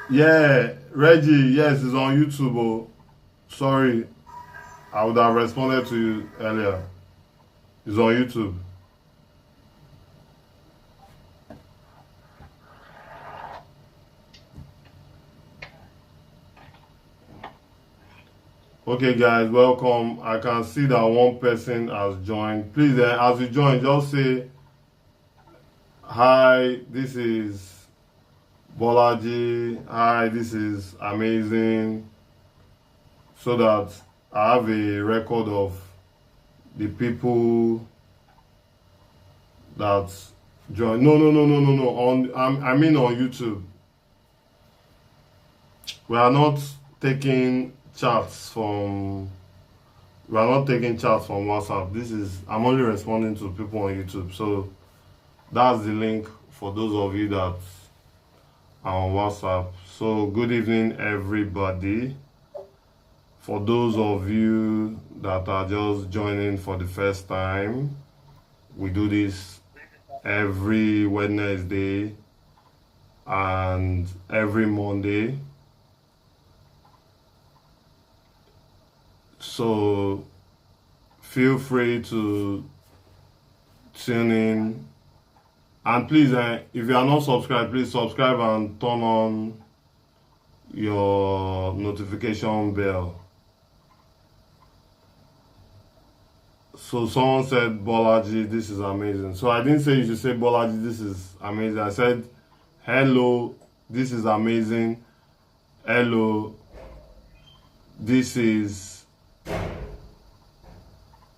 Yeah, Reggie, yes, it's on YouTube. Oh, sorry, I would have responded to you earlier. It's on YouTube. Okay, guys, welcome. I can see that one person has joined. Please, as you join, just say, hi, this is Bolaji. Hi, this is amazing. So that I have a record of the people that join. No, no, no, no, no, no. I mean on YouTube. We are not taking chats from we are not taking chats from WhatsApp. I'm only responding to people on YouTube. So that's the link for those of you that are on WhatsApp. So good evening, everybody. For those of you that are just joining for the first time, we do this every Wednesday and every Monday. So feel free to tune in. And please, if you are not subscribed, please subscribe and turn on your notification bell. So someone said, Bolaji, this is amazing. So I didn't say you should say, Bolaji, this is amazing. I said, hello, this is amazing. Hello, this is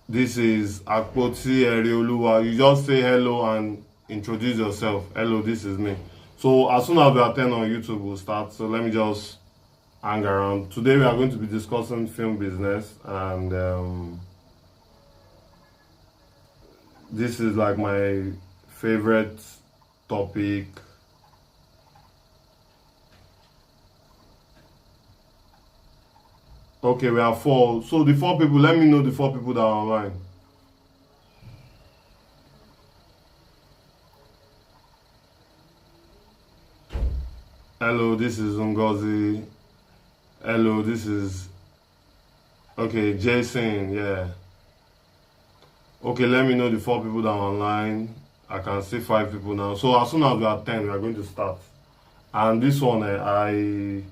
Akpoti Erioluwa. You just say hello and introduce yourself. Hello, this is me. So as soon as we attend on YouTube, we'll start. So let me just hang around. Today we are going to be discussing film business, and this is like my favorite topic. Okay, we have four. So the four people, let me know the four people that are online. Hello, this is Ngozi. Hello, this is okay, Jason, yeah. Okay, let me know the four people that are online. I can see 5 people now. So as soon as we are 10, we are going to start. And this one, I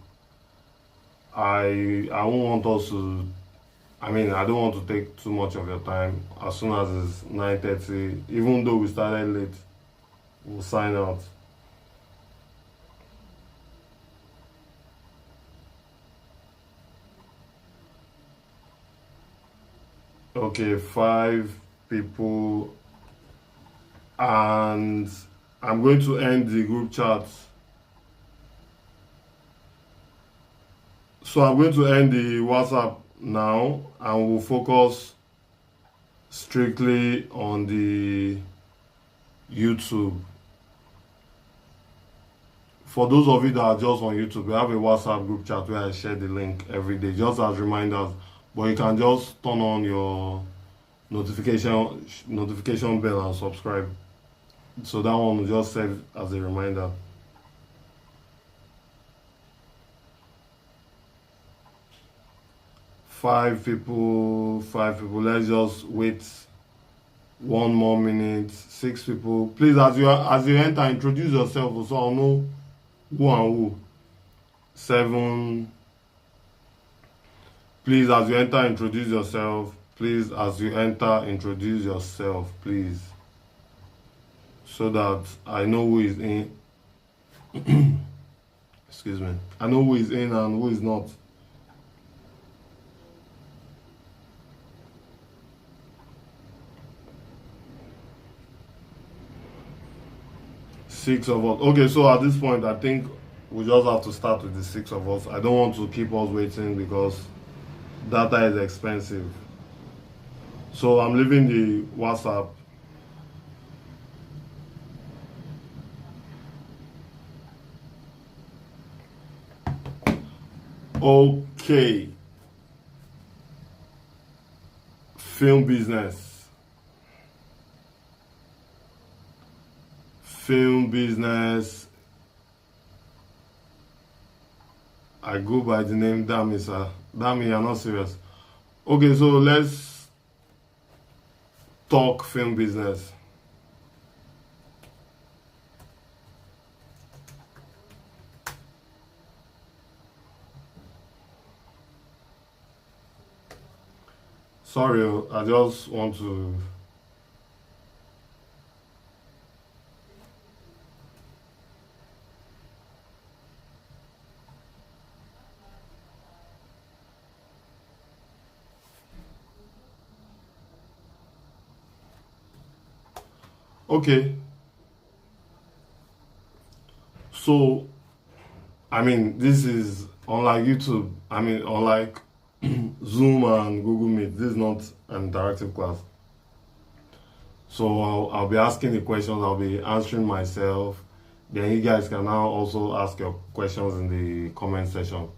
won't want us to. I mean, I don't want to take too much of your time. As soon as it's 9:30, even though we started late, we'll sign out. Okay, 5 people, and I'm going to end the group chat. So I'm going to end the WhatsApp now, and we'll focus strictly on the YouTube. For those of you that are just on YouTube, we have a WhatsApp group chat where I share the link every day, just as reminders. But you can just turn on your notification bell and subscribe. So that one will just serve as a reminder. Five people. Let's just wait 1 more minute. 6 people. Please, as you enter, introduce yourself so I'll know who and who. 7. Please, as you enter, introduce yourself. Please, as you enter, introduce yourself, please. So that I know who is in. Excuse me. I know who is in and who is not. Six of us. Okay, so at this point, I think we just have to start with the 6 of us. I don't want to keep us waiting because data is expensive. So I'm leaving the WhatsApp. Okay. Film business. Film business I go by the name Dami, sir. Dami, you're not serious. Okay, so let's talk film business. Sorry, I just want to. Okay, so I mean, this is unlike YouTube. I mean, unlike Zoom and Google Meet, this is not an interactive class. So I'll be asking the questions, I'll be answering myself. Then you guys can now also ask your questions in the comment section.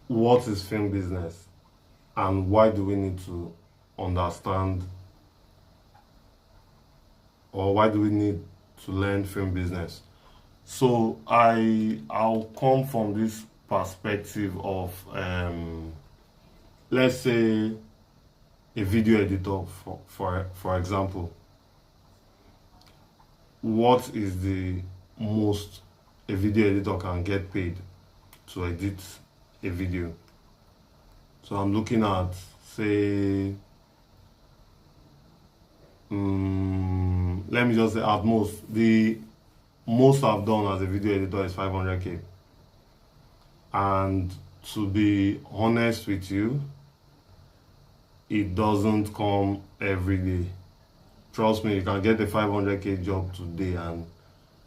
What is film business? And why do we need to understand, or why do we need to learn film business? So I'll come from this perspective of let's say a video editor, for example. What is the most a video editor can get paid to edit a video? So I'm looking at, say, let me just say at most, the most I've done as a video editor is 500k. And to be honest with you, it doesn't come every day. Trust me, you can get a 500k job today, and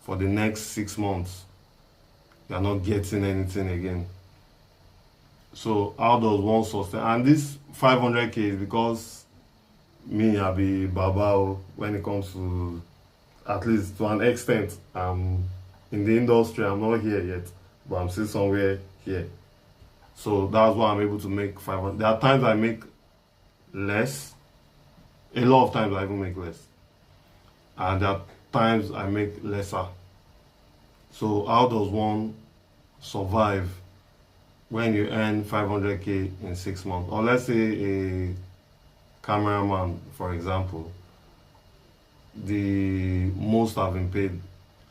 for the next 6 months, you're not getting anything again. So how does one sustain? And this 500k is because me, I be babao when it comes to, at least to an extent. In the industry, I'm not here yet, but I'm still somewhere here. So that's why I'm able to make 500. There are times I make less. A lot of times I even make less. And there are times I make lesser. So how does one survive when you earn 500k in 6 months? Or let's say a cameraman, for example, the most I've been paid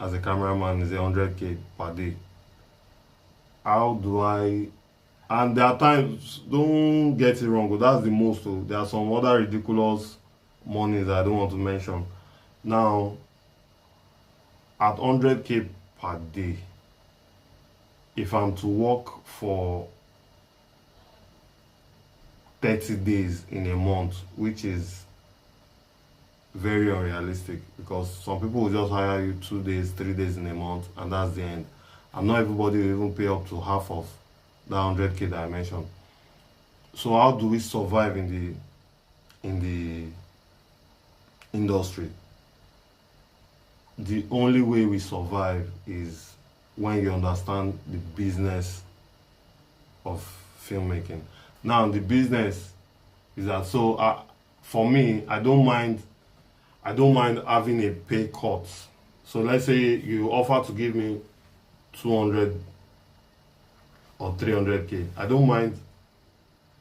as a cameraman is 100k per day. How do I? And there are times, don't get it wrong, but that's the most. So there are some other ridiculous monies that I don't want to mention. Now, at 100k per day, if I'm to work for 30 days in a month, which is very unrealistic, because some people will just hire you 2 days, 3 days in a month, and that's the end. And not everybody will even pay up to half of that 100k that I mentioned. So how do we survive in the industry? The only way we survive is when you understand the business of filmmaking. Now, the business is that, so for me, I don't mind having a pay cut. So let's say you offer to give me 200 or 300k. I don't mind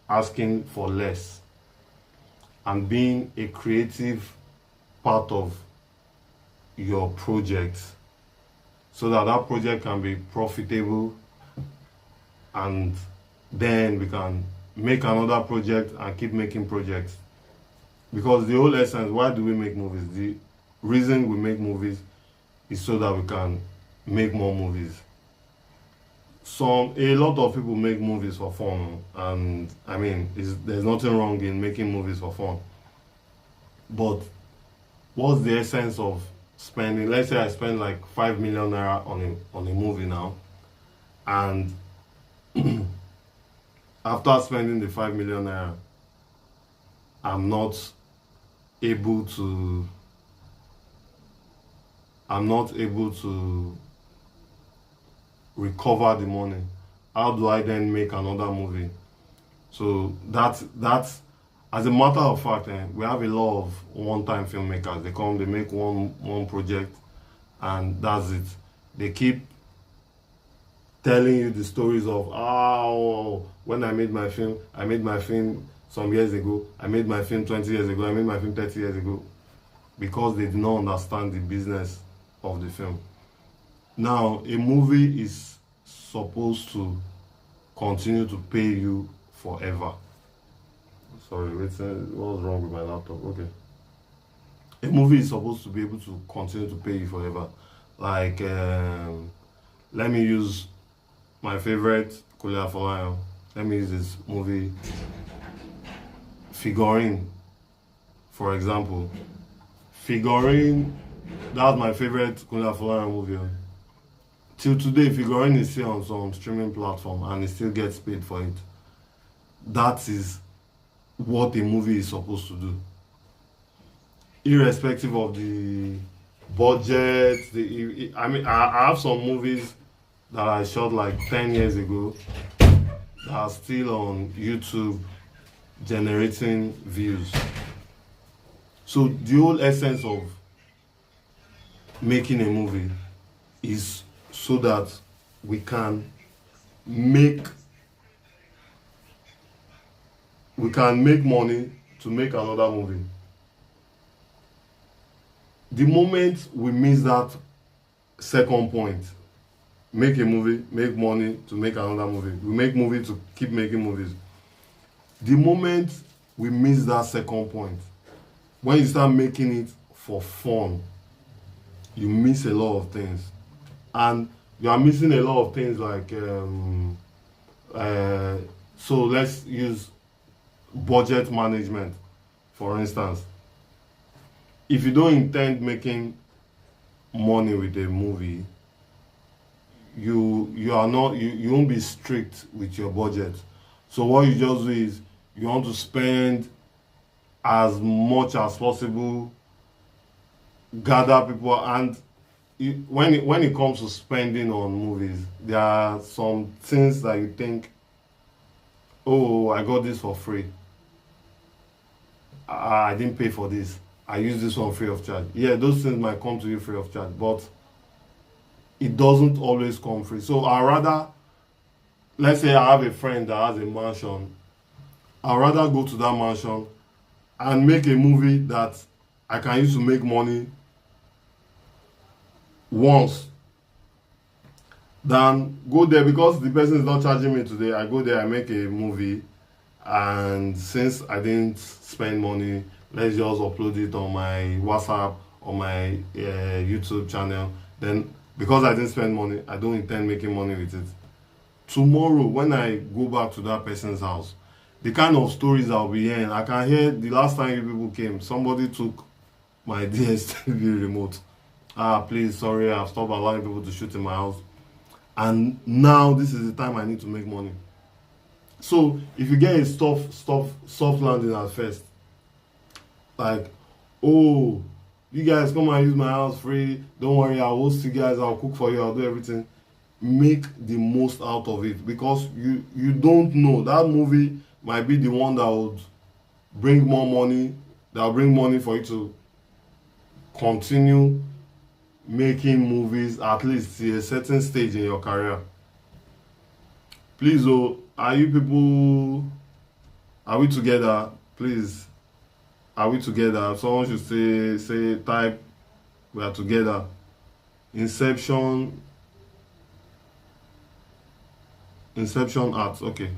asking for less and being a creative part of your project, so that that project can be profitable, and then we can make another project and keep making projects. Because the whole essence, why do we make movies? The reason we make movies is so that we can make more movies. A lot of people make movies for fun, and I mean, there's nothing wrong in making movies for fun. But what's the essence of spending? Let's say I spend like 5 million naira on a movie now, and after spending the 5 million naira, I'm not able to recover the money. How do I then make another movie? So that's as a matter of fact, we have a lot of one-time filmmakers. They come, they make one project, and that's it. They keep telling you the stories of when I made my film some years ago, I made my film 20 years ago, I made my film 30 years ago, because they did not understand the business of the film. Now, a movie is supposed to continue to pay you forever. Sorry, what's wrong with my laptop? Okay. A movie is supposed to be able to continue to pay you forever. Like, let me use my favorite Kulia Folayan. Let me use this movie, Figurine, for example. Figurine, that's my favorite Kulia Folayan movie. Till today, Figurine is still on some streaming platform and it still gets paid for it. That is what a movie is supposed to do. Irrespective of the budget, I have some movies that I shot like 10 years ago that are still on YouTube generating views. So the whole essence of making a movie is so that we can make money to make another movie. The moment we miss that second point, make a movie, make money to make another movie, we make movie to keep making movies. The moment we miss that second point, when you start making it for fun, you miss a lot of things. And you are missing a lot of things like, so let's use budget management, for instance. If you don't intend making money with a movie, you won't be strict with your budget. So what you just do is you want to spend as much as possible, gather people, and when it comes to spending on movies, there are some things that you think, oh, I got this for free. I didn't pay for this. I use this one free of charge. Yeah, those things might come to you free of charge, but it doesn't always come free. So I rather, let's say I have a friend that has a mansion, I'd rather go to that mansion and make a movie that I can use to make money once than go there, because the person is not charging me today. I go there, I make a movie, and since I didn't spend money, let's just upload it on my WhatsApp or my YouTube channel. Then because I didn't spend money, I don't intend making money with it. Tomorrow when I go back to that person's house, the kind of stories I'll be hearing, I can hear the last time you people came, somebody took my DSTV remote. Please, sorry, I've stopped allowing people to shoot in my house, and now this is the time I need to make money. So if you get a soft landing at first, like, oh, you guys come and use my house free, don't worry, I'll host you guys, I'll cook for you, I'll do everything. Make the most out of it, because you don't know, that movie might be the one that would bring more money, that will bring money for you to continue making movies at least to a certain stage in your career. Please, oh, are we together? Please, are we together? Someone should say type, we are together. Inception Arts, okay.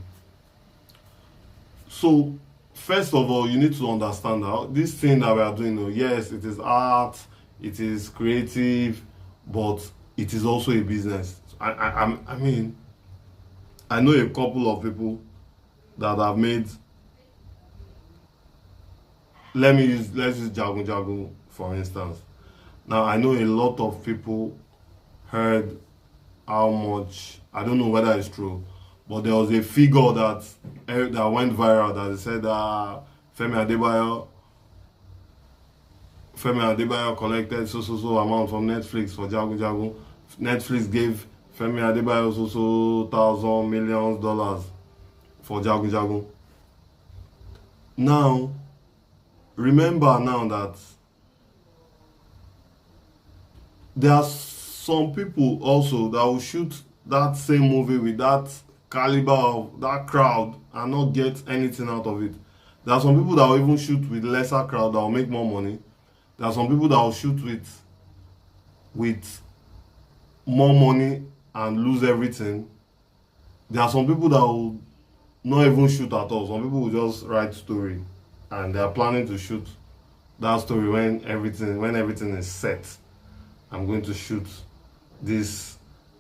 So first of all, you need to understand that this thing that we are doing, yes, it is art, it is creative, but it is also a business. I mean, I know a couple of people that have made, let's use Jagun Jagun for instance. Now I know a lot of people heard how much, I don't know whether it's true, but there was a figure that went viral that said Femi Adebayo collected so amount from Netflix for Jagun Jagun. Netflix gave Femi Adebayo so $1,000 million for Jagun Jagun. Now, remember now that there are some people also that will shoot that same movie with that caliber of that crowd and not get anything out of it. There are some people that will even shoot with lesser crowd that will make more money. There are some people that will shoot with more money and lose everything. There are some people that will not even shoot at all. Some people will just write story and they are planning to shoot that story when everything is set. I'm going to shoot this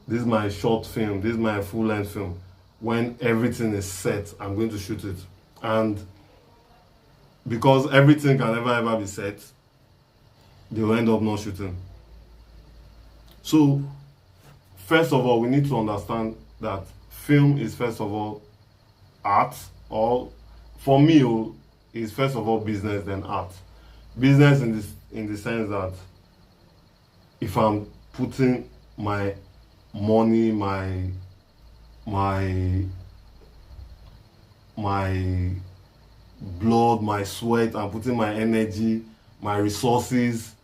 is my short film, this is my full-length film. When everything is set, I'm going to shoot it. And because everything can never ever be set, they will end up not shooting. So first of all, we need to understand that film is first of all art, or for me, is first of all business, then art. Business in the sense that if I'm putting my money, my blood, my sweat, I'm putting my energy, my resources,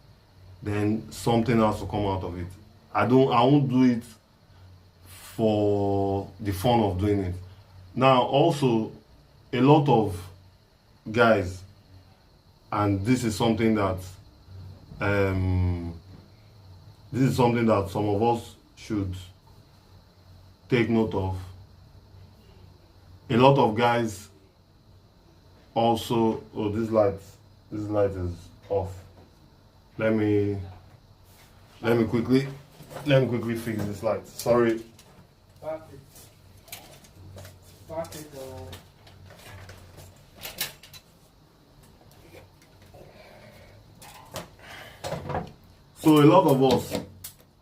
then something has to come out of it. I won't do it for the fun of doing it. Now also, a lot of guys, and this is something that some of us should take note of. A lot of guys also, this light is off. Let me quickly fix this light. Sorry. So a lot of us,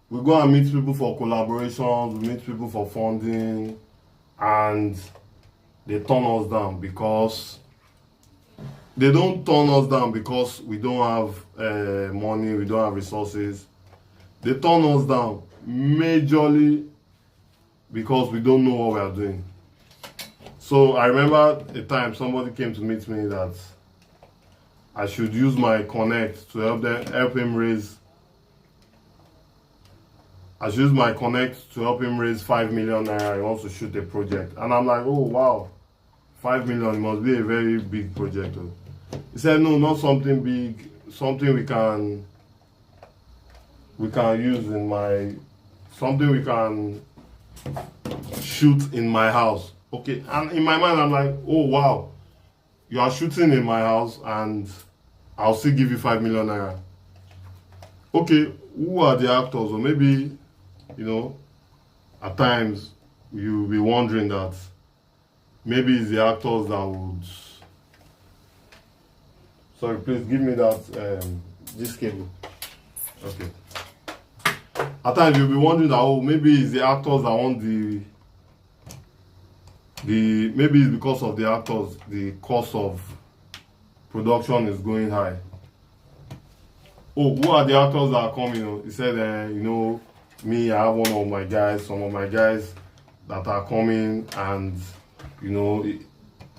we go and meet people for collaborations, we meet people for funding, and they turn us down because they don't turn us down because we don't have money, we don't have resources. They turn us down majorly because we don't know what we are doing. So I remember a time somebody came to meet me that I should use my connect to help him raise. I should use my connect to help him raise 5 million naira. He wants to shoot a project, and I'm like, oh wow, 5 million, it must be a very big project. He said, no, not something big, something we can use in my, something we can shoot in my house. Okay, and in my mind I'm like, oh wow, you are shooting in my house and I'll still give you 5 million naira. Okay, who are the actors? Or maybe, you know, at times you'll be wondering that maybe it's the actors that would. Sorry, please give me that this cable. Okay. At times you'll be wondering that, oh, maybe it's the actors that want maybe it's because of the actors the cost of production is going high. Oh, who are the actors that are coming? He said, you know, me, I have some of my guys that are coming, and you know,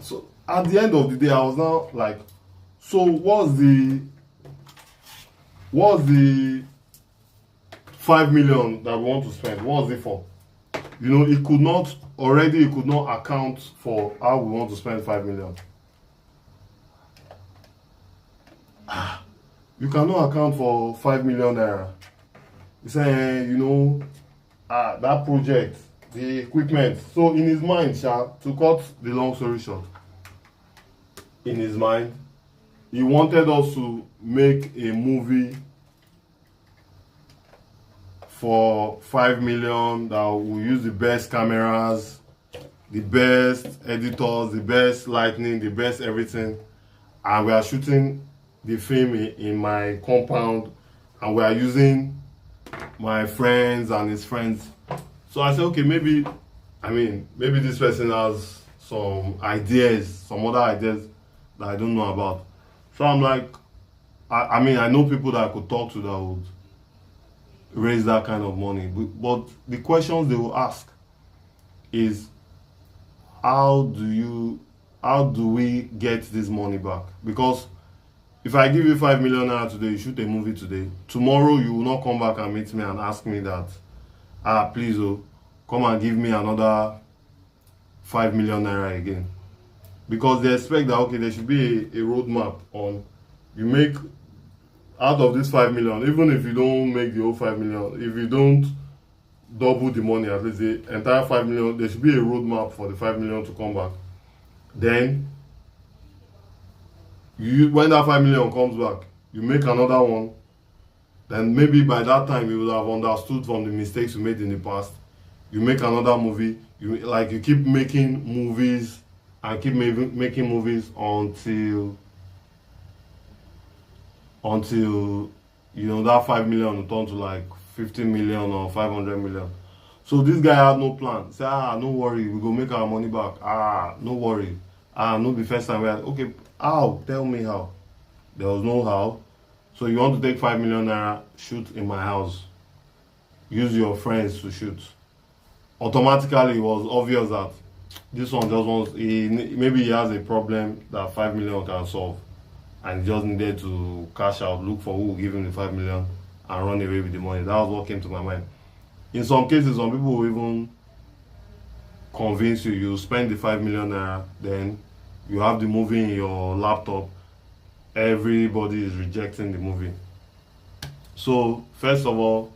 so at the end of the day, I was now like, so what's the 5 million that we want to spend? What's it for? You know, it could not account for how we want to spend 5 million. You cannot account for 5 million naira. He said, you know, that project, the equipment. So in his mind, to cut the long story short, in his mind, he wanted us to make a movie for 5 million that will use the best cameras, the best editors, the best lighting, the best everything. And we are shooting the film in my compound, and we are using my friends and his friends. So I said, okay, maybe this person has some ideas, some other ideas that I don't know about. So I'm like, I know people that I could talk to that would raise that kind of money. But the questions they will ask is, how do we get this money back? Because if I give you 5 million naira today, you shoot a movie today, tomorrow you will not come back and meet me and ask me that, please, come and give me another 5 million naira again. Because they expect that, okay, there should be a roadmap on, you make out of this 5 million, even if you don't make the whole 5 million, if you don't double the money, at least the entire 5 million, there should be a roadmap for the 5 million to come back. Then when that 5 million comes back, you make another one. Then maybe by that time you will have understood from the mistakes you made in the past. You make another movie. You keep making movies and keep making movies until that 5 million will turn to like 50 million or 500 million. So this guy had no plan. Say, no worry, we go make our money back. No worry. No be first time. Okay, how? Tell me how. There was no how. So you want to take 5 million naira, shoot in my house. Use your friends to shoot. Automatically, it was obvious that this one just wants, maybe he has a problem that 5 million can solve. And he just needed to cash out, look for who will give him the 5 million and run away with the money. That was what came to my mind. In some cases, some people will even convince you spend the 5 million naira, then you have the movie in your laptop. Everybody is rejecting the movie. So first of all,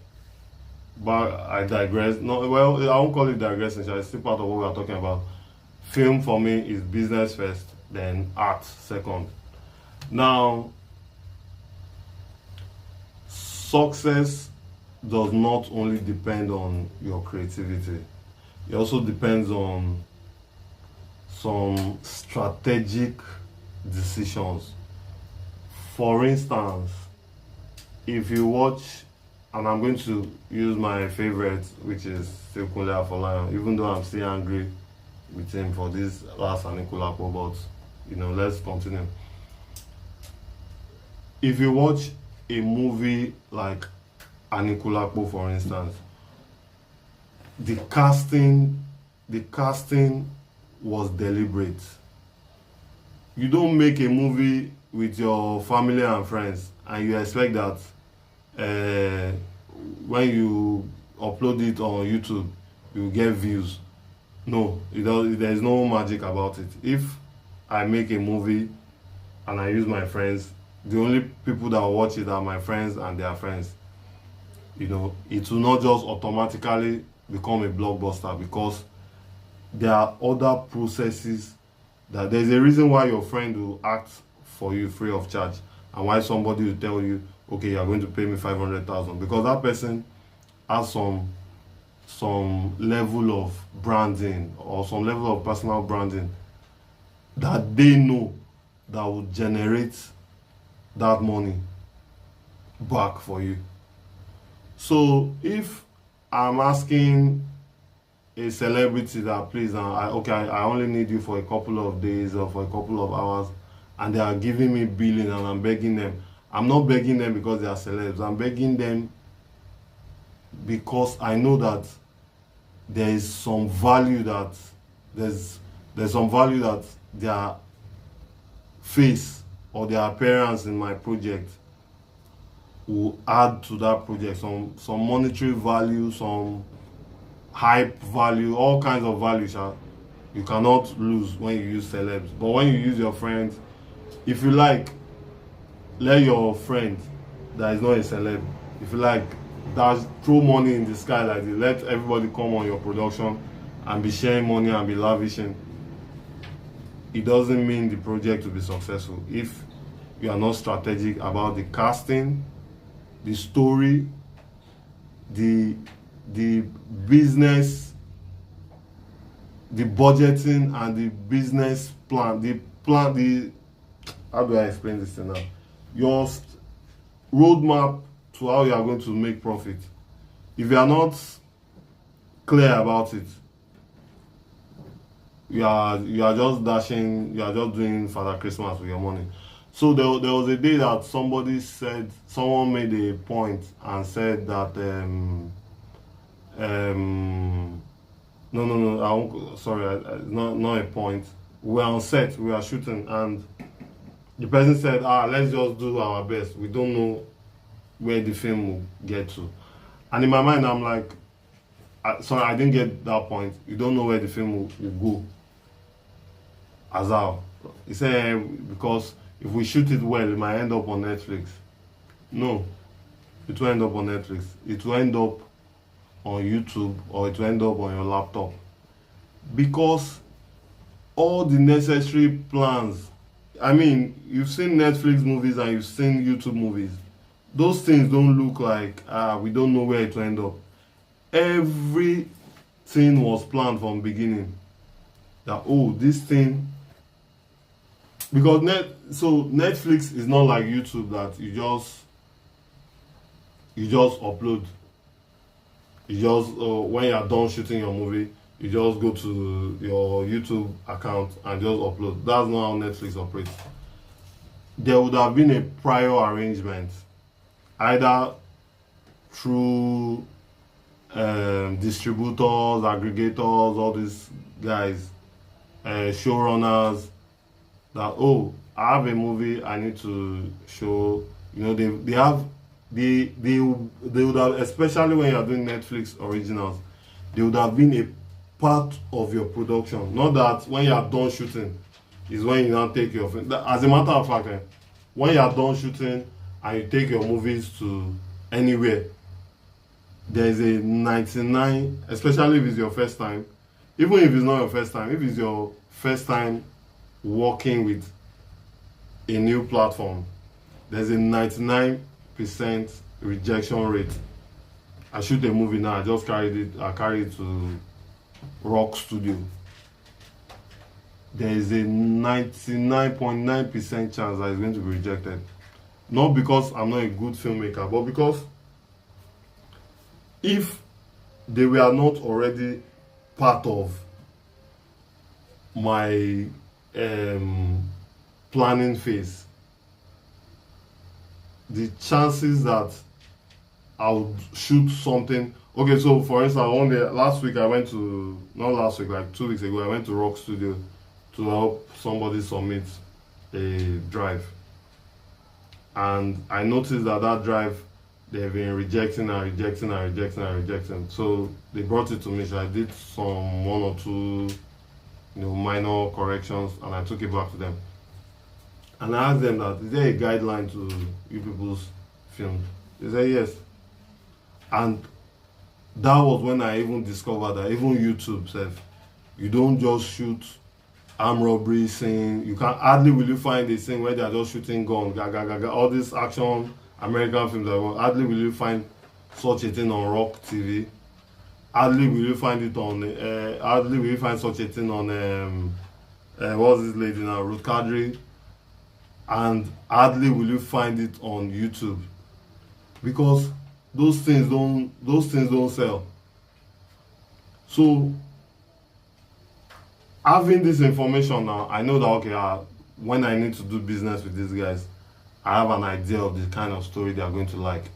but I digress. No, well, I won't call it digressing. It's still part of what we are talking about. Film for me is business first, then art second. Now, success does not only depend on your creativity. It also depends on some strategic decisions. For instance, if you watch, and I'm going to use my favorite, which is Sekunle Afolayan, even though I'm still angry with him for this last Anikulapo, but let's continue. If you watch a movie like Anikulapo, for instance, the casting was deliberate. You don't make a movie with your family and friends and you expect that when you upload it on YouTube, you get views. No, there's no magic about it. If I make a movie and I use my friends, the only people that will watch it are my friends and their friends. It will not just automatically become a blockbuster, because there are other processes. That there's a reason why your friend will act for you free of charge, and why somebody will tell you, okay, you're going to pay me 500,000, because that person has some level of branding or some level of personal branding that they know that will generate that money back for you. So if I'm asking a celebrity that, please, I only need you for a couple of days or for a couple of hours, and they are giving me billing and I'm begging them. I'm not begging them because they are celebs. I'm begging them because I know that there is some value that there's some value that their face or their appearance in my project will add to that project. Some monetary value, some hype value, all kinds of values you cannot lose when you use celebs. But when you use your friends, if you like, let your friend that is not a celeb, if you like, throw money in the sky like this, let everybody come on your production and be sharing money and be lavishing. It doesn't mean the project will be successful if you are not strategic about the casting, the story, the business, the budgeting, and the business plan. How do I explain this thing now? Your roadmap to how you are going to make profit. If you are not clear about it, you are just dashing, you are just doing Father Christmas with your money. So there was a day that someone made a point and said that no, sorry, not a point. We were on set, we were shooting, and the person said, let's just do our best. We don't know where the film will get to. And in my mind, I'm like, sorry, I didn't get that point. You don't know where the film will go. As how? He said because if we shoot it well, it might end up on Netflix. No, it will end up on Netflix. It will end up on YouTube, or it will end up on your laptop, because all the necessary plans. I mean, you've seen Netflix movies and you've seen YouTube movies. Those things don't look like we don't know where it will end up. Everything was planned from the beginning. That this thing, because Netflix is not like YouTube that you just upload. You just when you are done shooting your movie, you just go to your YouTube account and just upload. That's not how Netflix operates. There would have been a prior arrangement, either through distributors, aggregators, all these guys, showrunners, that I have a movie I need to show. They would have, especially when you are doing Netflix originals, they would have been a part of your production. Not that when you are done shooting is when you now take your film. As a matter of fact, when you are done shooting and you take your movies to anywhere, there's a 99, especially if it's your first time, even if it's not your first time, if it's your first time working with a new platform, there's a 99% rejection rate. I shoot a movie now, I carried it to Rock Studio. There is a 99.9% chance that it's going to be rejected. Not because I'm not a good filmmaker, but because if they were not already part of my planning phase, the chances that I would shoot something. Okay, so for instance, last week I went to, not last week, like 2 weeks ago, I went to Rock Studio to help somebody submit a drive. And I noticed that drive, they've been rejecting. So they brought it to me, so I did some 1 or 2 minor corrections, and I took it back to them. And I asked them that, is there a guideline to you people's films? They said yes. And that was when I even discovered that even YouTube said, you don't just shoot armed robbery scene. You can hardly will you find a scene where they are just shooting guns, all these action American films. Hardly will you find such a thing on Rock TV. Hardly will you find it on. Hardly will you find such a thing on. What's this lady now? Ruth Kadri. And hardly will you find it on YouTube, because those things don't sell. So having this information now, I know that okay, when I need to do business with these guys, I have an idea of the kind of story they are going to like.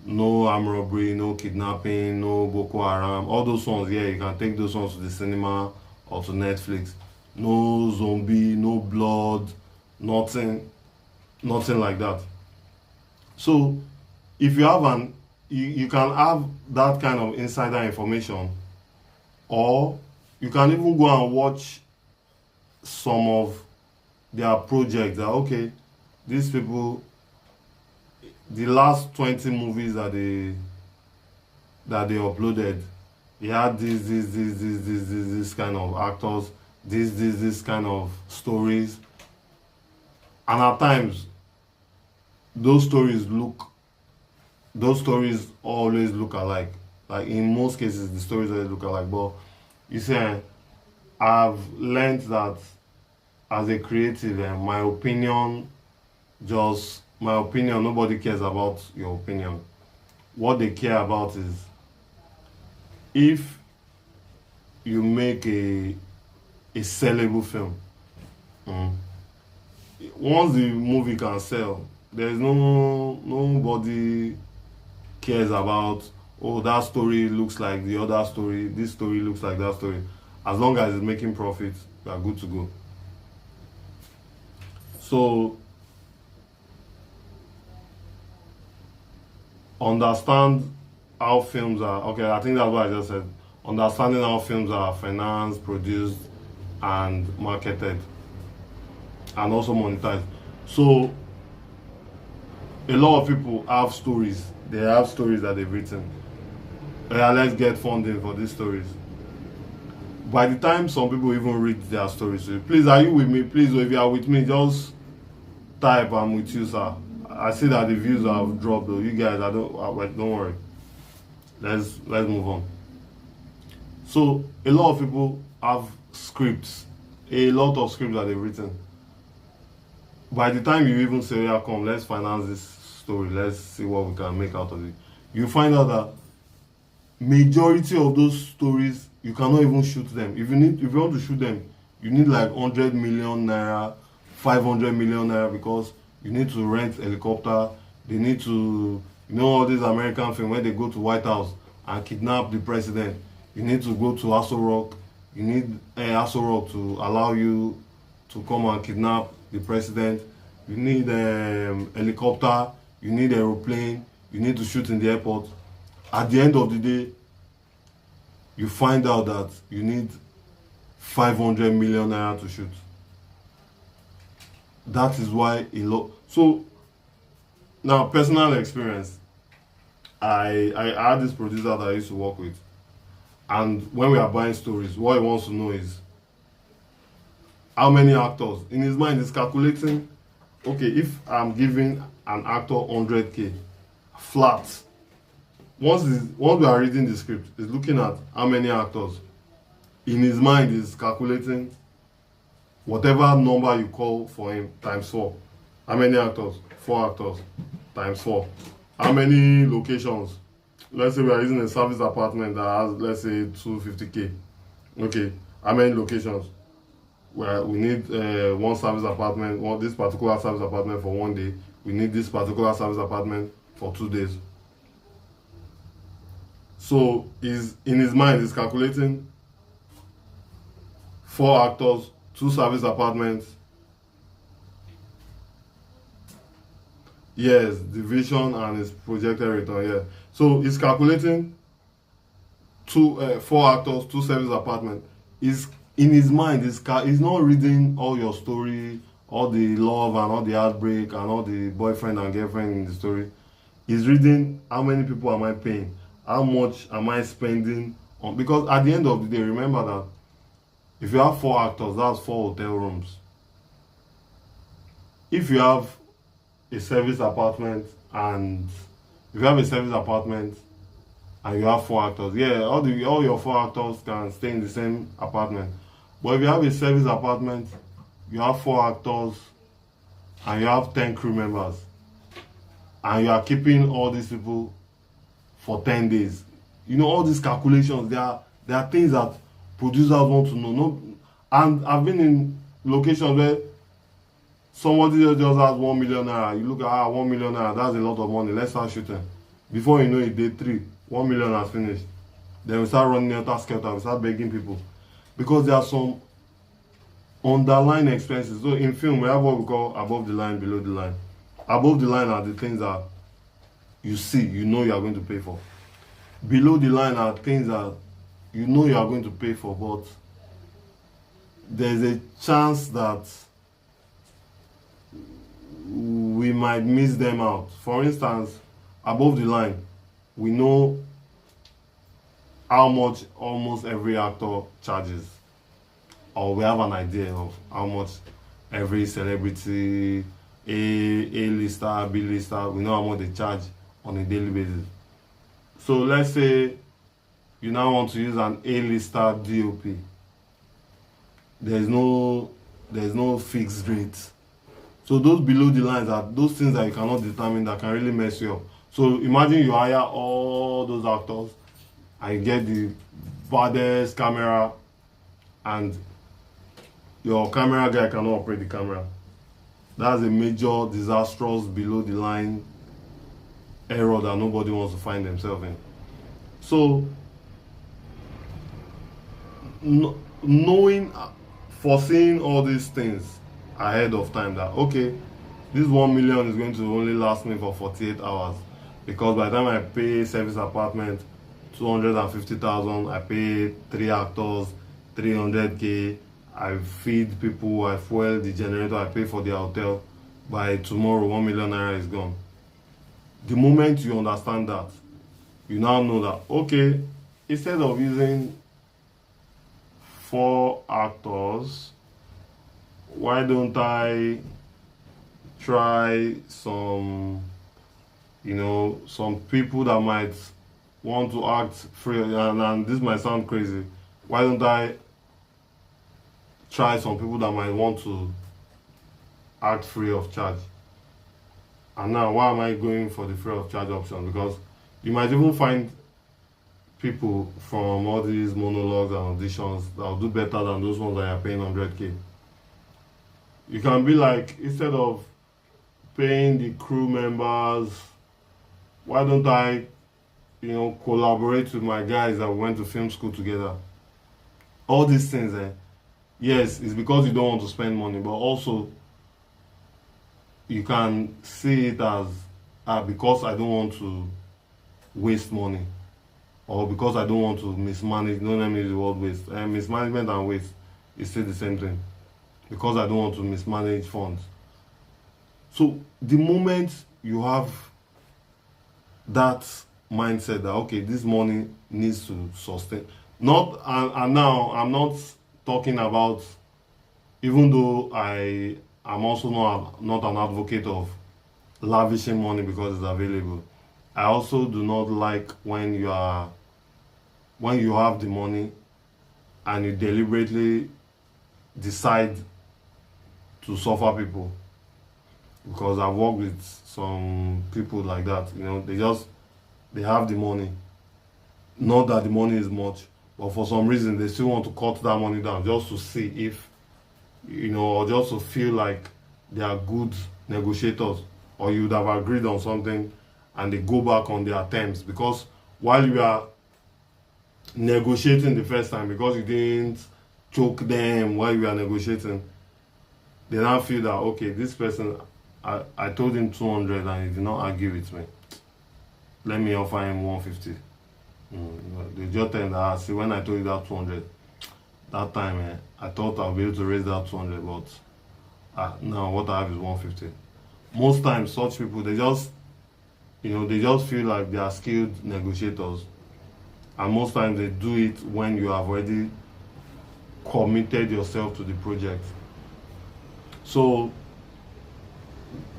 No armed robbery, no kidnapping, no Boko Haram, all those ones. Yeah, you can take those ones to the cinema or to Netflix. No zombie, no blood, nothing like that. So if you have you can have that kind of insider information, or you can even go and watch some of their projects. That okay, these people, the last 20 movies that they uploaded, they had this kind of actors, this kind of stories, and at times those stories always look alike. Like in most cases, the stories always look alike. But you see, I've learned that as a creative, my opinion, nobody cares about your opinion. What they care about is if you make a sellable film. Once the movie can sell, there's nobody cares about, oh, that story looks like the other story, this story looks like that story. As long as it's making profit, we are good to go. So understand how films are okay. I think that's what I just said. Understanding how films are financed, produced, and marketed, and also monetized. So a lot of people have stories. They have stories that they've written. Yeah, let's get funding for these stories. By the time some people even read their stories, so please, are you with me? Please, if you are with me, just type I'm with you, sir. I see that the views have dropped though. You guys, don't worry. Let's move on. So a lot of people have scripts, a lot of scripts that they've written. By the time you even say, yeah, come, let's finance this story, let's see what we can make out of it, you find out that majority of those stories you cannot even shoot them. If you want to shoot them, you need like 100 million naira, 500 million naira, because you need to rent helicopter. They need to, all these American films when they go to White House and kidnap the president. You need to go to Aso Rock. You need Aso Rock to allow you to come and kidnap the president. You need helicopter. You need aeroplane. You need to shoot in the airport. At the end of the day, you find out that you need 500 million naira to shoot. That is why a lot. So now, personal experience. I had this producer that I used to work with, and when we are buying stories, what he wants to know is how many actors. In his mind, he's calculating. Okay, if I'm giving an actor 100k flat, once we are reading the script, he's looking at how many actors. In his mind, he's calculating whatever number you call for him times 4. How many actors? 4 actors times 4. How many locations? Let's say we are using a service apartment that has, let's say, 250k. Okay, how many locations? Well, we need one service apartment, this particular service apartment for 1 day. We need this particular service apartment for 2 days. So in his mind, he's calculating 4 actors, 2 service apartments. Yes, division and his projected return. Yeah. So he's calculating 4 actors, 2 service apartments. Is in his mind, he's not reading all your story, all the love and all the heartbreak and all the boyfriend and girlfriend in the story. He's reading how many people am I paying, how much am I spending on, because at the end of the day, remember that if you have 4 actors, that's 4 hotel rooms. If you have a service apartment and you have 4 actors, yeah, all your 4 actors can stay in the same apartment. But if you have a service apartment, you have 4 actors and you have 10 crew members, and you are keeping all these people for 10 days. All these calculations, they are things that producers want to know. No, and I've been in locations where somebody just has 1 million naira. You look at 1 million naira, that's a lot of money. Let's start shooting. Before you know it, day 3, 1 million has finished. Then we start running out of skelter, we start begging people. Because there are some underlying expenses. So in film, we have what we call above the line, below the line. Above the line are the things that you see, you are going to pay for. Below the line are things that you are going to pay for, but there's a chance that we might miss them out. For instance, above the line, we know how much almost every actor charges, or we have an idea of how much every celebrity, A-lister, B-lister, we know how much they charge on a daily basis. So let's say you now want to use an A-lister DOP. There's no fixed rate. So those below the lines are those things that you cannot determine that can really mess you up. So imagine you hire all those actors and you get the baddest camera and your camera guy cannot operate the camera. That's a major disastrous below the line error that nobody wants to find themselves in. So foreseeing all these things ahead of time, that okay, this 1 million is going to only last me for 48 hours. because by the time I pay service apartment 250,000, I pay 3 actors 300k, I feed people, I fuel the generator, I pay for the hotel. By tomorrow, 1 million naira is gone. The moment you understand that, you now know that, okay, instead of using 4 actors, why don't I try some, some people that might want to act free, and this might sound crazy. Why don't I try some people that might want to act free of charge? And now, why am I going for the free of charge option? Because you might even find people from all these monologues and auditions that will do better than those ones that are paying 100k. You can be like, instead of paying the crew members, why don't I, collaborate with my guys that went to film school together? All these things, yes, it's because you don't want to spend money, but also you can see it as, because I don't want to waste money, or because I don't want to mismanage. Don't let me use the word waste. Mismanagement and waste is still the same thing. Because I don't want to mismanage funds. So the moment you have that mindset that, okay, this money needs to sustain, not, and now I'm not talking about, even though I am also not an advocate of lavishing money because it's available. I also do not like when you have the money and you deliberately decide to suffer people. Because I've worked with some people like that, they have the money. Not that the money is much, but for some reason they still want to cut that money down just to see if, or just to feel like they are good negotiators, or you would have agreed on something and they go back on their terms. Because while you are negotiating the first time, because you didn't choke them while you are negotiating, they now feel that, okay, this person, I told him 200 and he did not argue with me. Let me offer him 150. They just tell that, see, when I told you that 200, that time, I thought I'll be able to raise that 200, but now what I have is 150. Most times, such people, they just feel like they are skilled negotiators. And most times they do it when you have already committed yourself to the project. So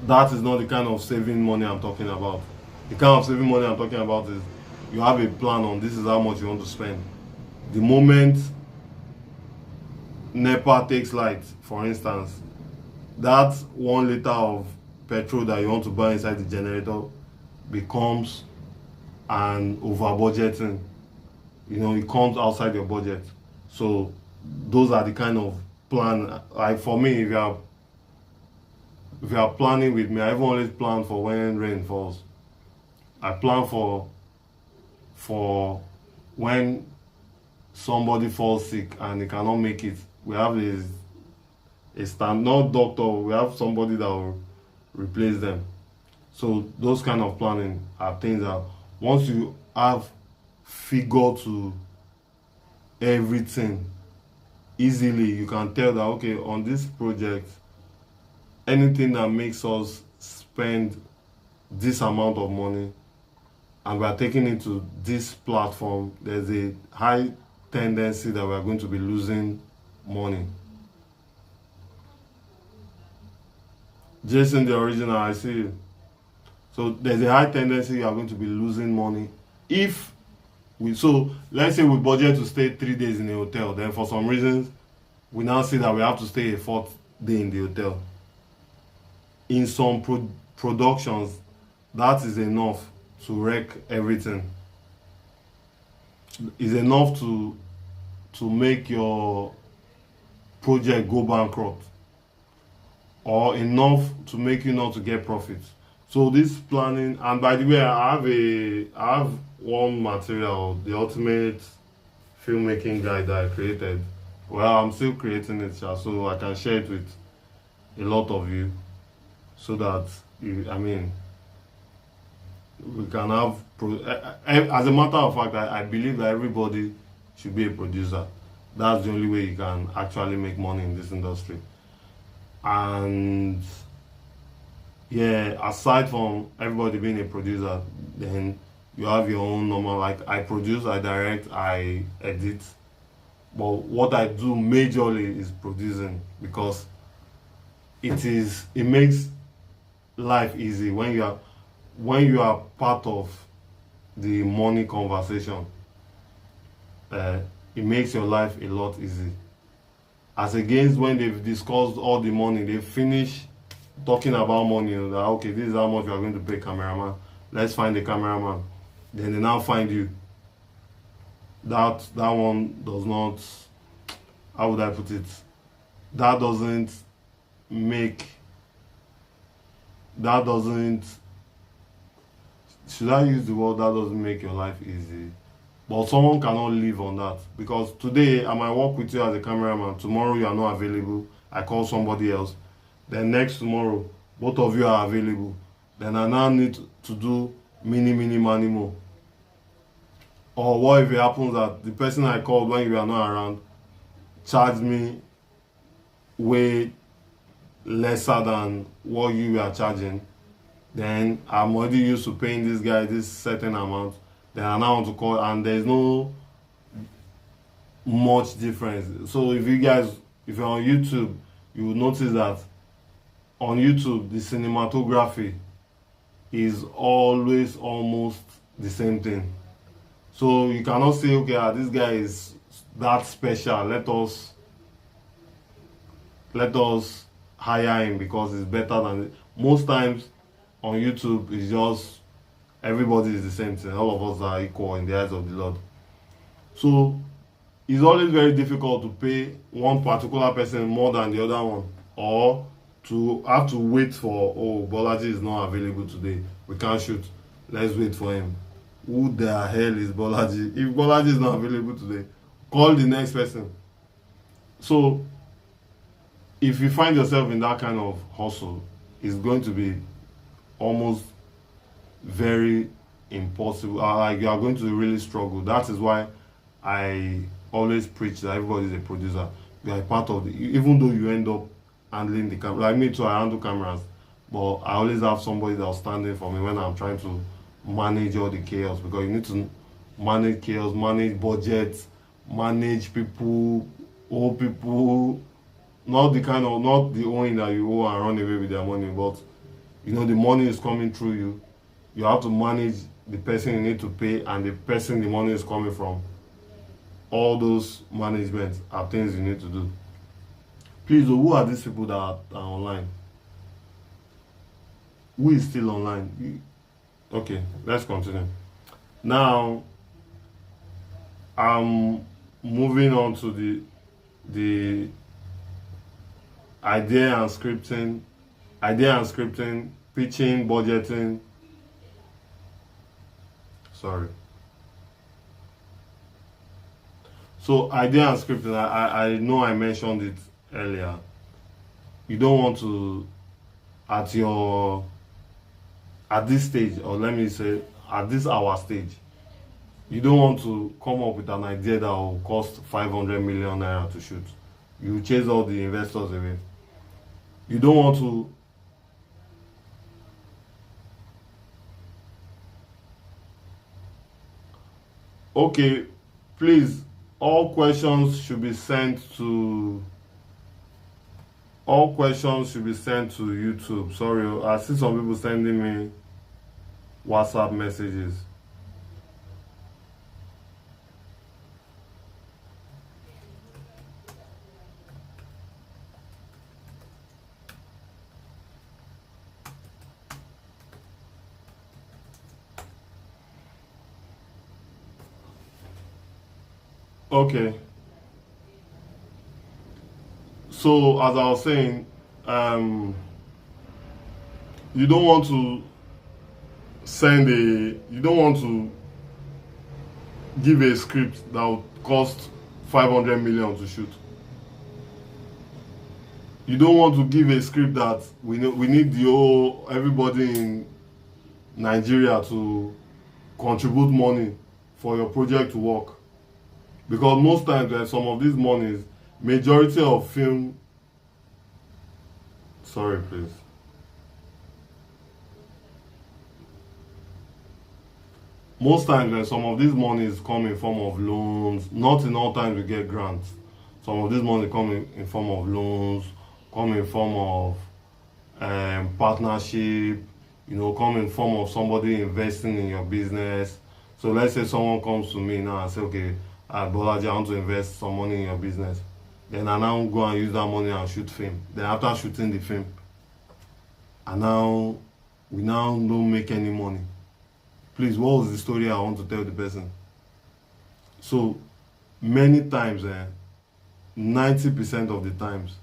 that is not the kind of saving money I'm talking about. The kind of saving money I'm talking about is you have a plan on this is how much you want to spend. The moment NEPA takes light, for instance, that 1 liter of petrol that you want to buy inside the generator becomes an over budgeting. It comes outside your budget. So those are the kind of plan. Like for me, if you are planning with me, I even always plan for when rain falls. I plan for when somebody falls sick and they cannot make it. We have a standard doctor. We have somebody that will replace them. So those kind of planning are things that once you have figure to everything easily, you can tell that, okay, on this project, anything that makes us spend this amount of money and we are taking it to this platform, there's a high tendency that we are going to be losing money. Jason, the original, I see you. So there's a high tendency you are going to be losing money if so let's say we budget to stay 3 days in a hotel, then for some reasons we now see that we have to stay a 4th day in the hotel. In some productions, that is enough to wreck everything. It's enough to make your project go bankrupt, or enough to make you not to get profit. So this planning, and by the way, I have one material, the ultimate filmmaking guide that I created. Well, I'm still creating it, so I can share it with a lot of you, so that We can have as a matter of fact, I believe that everybody should be a producer. That's the only way you can actually make money in this industry. And yeah, aside from everybody being a producer, then you have your own normal, like I produce, I direct, I edit. But what I do majorly is producing, because it makes life easy when you are part of the money conversation. uh, it makes your life a lot easy. As against when they've discussed all the money, they finish talking about money, that okay, this is how much you are going to pay cameraman. Let's find the cameraman. Then they now find you. That one does not. How would I put it? That doesn't make. That doesn't. Should I use the word that doesn't make your life easy? But someone cannot live on that, because today I might work with you as a cameraman. Tomorrow you are not available. I call somebody else. Then next tomorrow, both of you are available. Then I now need to do mini more. Or what if it happens that the person I called when you are not around charged me way lesser than what you are charging? Then I'm already used to paying this guy this certain amount. Then I now want to call, and there's no much difference. So if you're on YouTube, you will notice that on YouTube the cinematography is always almost the same thing. So you cannot say, okay, this guy is that special. Let us hire him because it's better than it. Most times on YouTube, it's just everybody is the same thing. All of us are equal in the eyes of the Lord. So it's always very difficult to pay one particular person more than the other one, or to have to wait for, oh, Bolaji is not available today, we can't shoot, let's wait for him. Who the hell is Bolaji? If Bolaji is not available today, call the next person. So if you find yourself in that kind of hustle, it's going to be almost very impossible. Like you are going to really struggle. That is why I always preach that everybody is a producer. You are a part of the, even though you end up handling the camera. Like me too, I handle cameras, but I always have somebody that's standing for me when I'm trying to manage all the chaos, because you need to manage chaos, manage budgets, manage people, owe people, not the owing that you owe and run away with their money, but the money is coming through you. You have to manage the person you need to pay and the person the money is coming from. All those management are things you need to do. Please, who are these people that are online? Who is still online? Okay, let's continue. Now, I'm moving on to the idea and scripting, pitching, budgeting. Sorry. So idea and scripting, I know I mentioned it earlier. You don't want to, at this stage, or let me say at this our stage, you don't want to come up with an idea that will cost 500 million naira to shoot. You chase all the investors away. You don't want to okay, please, all questions should be sent to YouTube. Sorry, I see some people sending me WhatsApp messages. Okay. So as I was saying, you don't want to give a script that would cost 500 million to shoot. You don't want to give a script that we need the whole everybody in Nigeria to contribute money for your project to work. Because most times some of these monies, majority of film, sorry please, most times some of these monies come in form of loans. Not in all times we get grants. Some of this money come in form of loans, come in form of partnership, come in form of somebody investing in your business. So let's say someone comes to me now and say, okay, Bolaji, I want to invest some money in your business. Then I now go and use that money and shoot film. Then after shooting the film, we now don't make any money. Please, what was the story I want to tell the person? So many times, 90% of the times,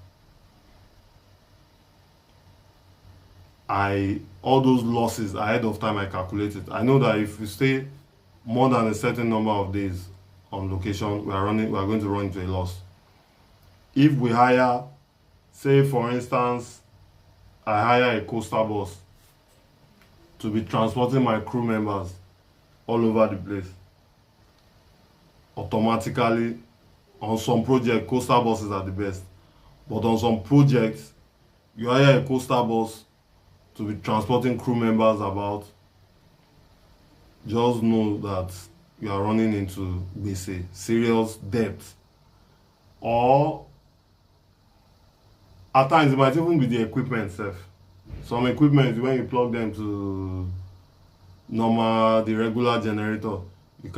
all those losses ahead of time I calculate it. I know that if we stay more than a certain number of days on location, we are going to run into a loss. If we hire, say for instance, I hire a coastal bus to be transporting my crew members all over the place, automatically on some projects coastal buses are the best, but on some projects you hire a coastal bus to be transporting crew members about, just know that you are running into serious debt. Or at times it might even be the equipment itself. Some equipment, when you plug them to the regular generator, the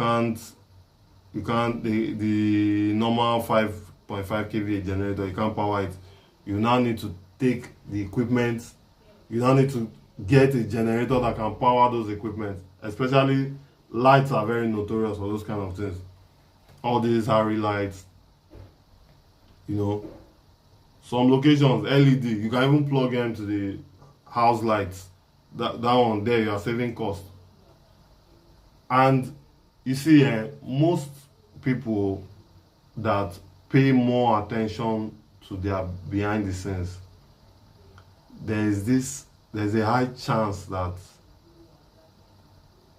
normal 5.5 kVA generator, you can't power it. You now need to take the equipment, you now need to get a generator that can power those equipment. Especially lights are very notorious for those kind of things. All these Harry lights, some locations LED, you can even plug them to the house lights. That one there, you are saving cost. And you see, most people that pay more attention to their behind the scenes, there's a high chance that,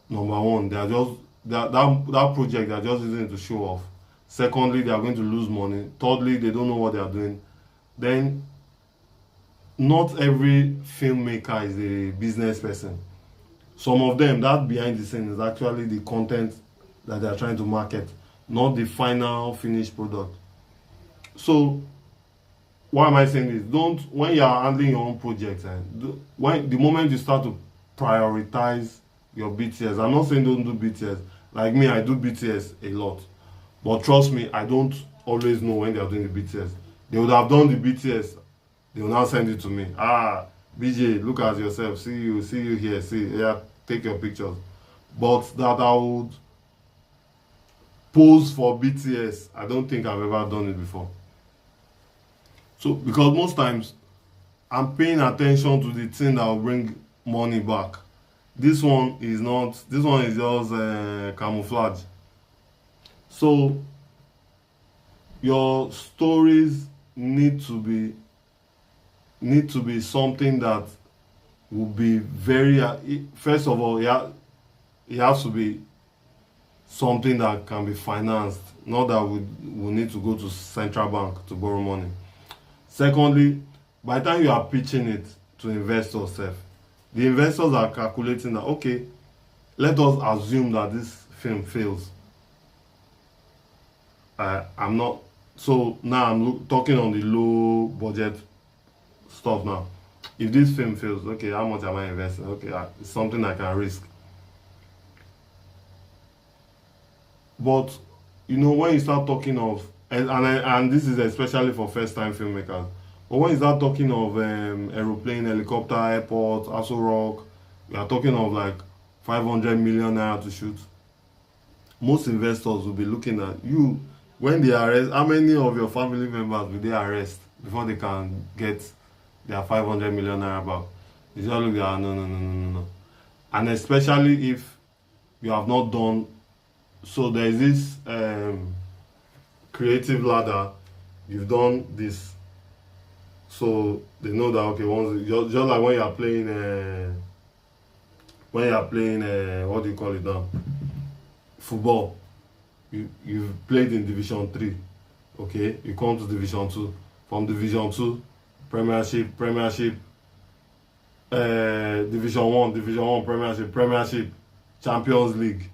number one, they are just that project, they are just using it to show off. Secondly, they are going to lose money. Thirdly, they don't know what they are doing. Then not every filmmaker is a business person. Some of them, that behind the scenes is actually the content that they are trying to market, not the final finished product. So why am I saying this? When you are handling your own projects, the moment you start to prioritize your BTS, I'm not saying don't do BTS. Like me, I do BTS a lot. But trust me, I don't always know when they are doing the BTS. They would have done the BTS, they will now send it to me. BJ, look at yourself, see you here, take your pictures. But that I would pose for BTS, I don't think I've ever done it before. So, because most times, I'm paying attention to the thing that will bring money back. This one is just camouflage. So, your stories need to be something that will be very, first of all, it has to be something that can be financed, not that we need to go to central bank to borrow money. Secondly, by the time you are pitching it to investors, the investors are calculating that, okay, let us assume that this film fails. So now I'm talking on the low budget stuff now. If this film fails, okay, how much am I investing? Okay, it's something I can risk. But when you start talking of, and this is especially for first-time filmmakers, but when you start talking of aeroplane, helicopter, airport, Aso Rock, we are talking of like 500 million naira to shoot. Most investors will be looking at you. When they arrest, how many of your family members will they arrest before they can get their 500 million naira back? They just look at, no. And especially if you have not done, so there is this creative ladder, you've done this. So they know that, okay, just like when you are when you are playing, what do you call it now? Football. You've played in Division 3. Okay, you come to Division 2. From Division 2, Premiership, Division 1, Premiership, Champions League,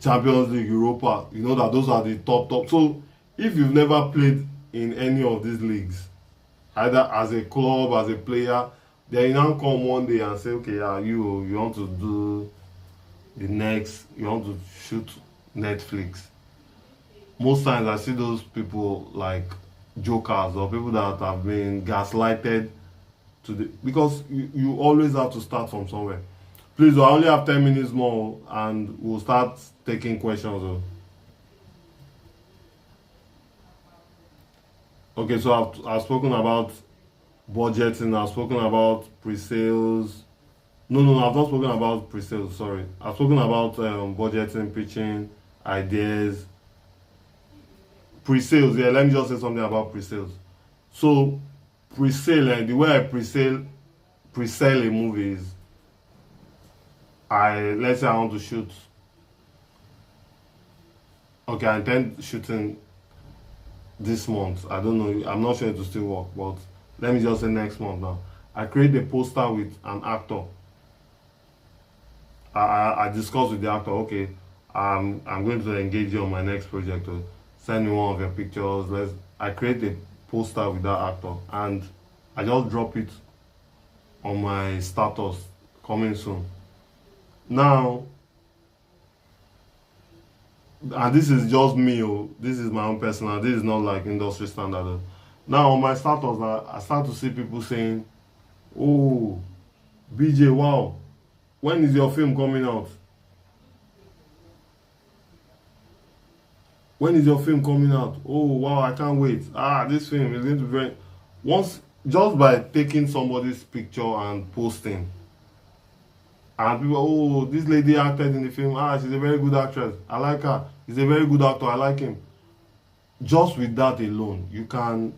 Europa. You know that those are the top. So if you've never played in any of these leagues, either as a club, as a player, then you now come one day and say, okay, you want to do you want to shoot Netflix. Most times I see those people like jokers or people that have been gaslighted because you always have to start from somewhere. Please, I only have 10 minutes more and we'll start taking questions. Okay, so I've spoken about budgeting, I've spoken about pre-sales. No, I've not spoken about pre-sales, sorry. I've spoken about budgeting, pitching, ideas. Pre-sales, yeah, let me just say something about pre-sales. So, pre-sale, the way I pre-sell a movie is, let's say I want to shoot. Okay, I intend shooting this month. I don't know, I'm not sure it will still work, but let me just say next month now. I create a poster with an actor. I discuss with the actor, okay, I'm going to engage you on my next project. Send me one of your pictures. I create a poster with that actor and I just drop it on my status, coming soon. Now, and this is just me, this is my own personal, this is not like industry standard. Now on my status, I start to see people saying, oh, BJ, wow, when is your film coming out? When is your film coming out? Oh, wow, I can't wait. This film is going to be very... Once, just by taking somebody's picture and posting, and people, oh, this lady acted in the film. She's a very good actress. I like her. He's a very good actor. I like him. Just with that alone, you can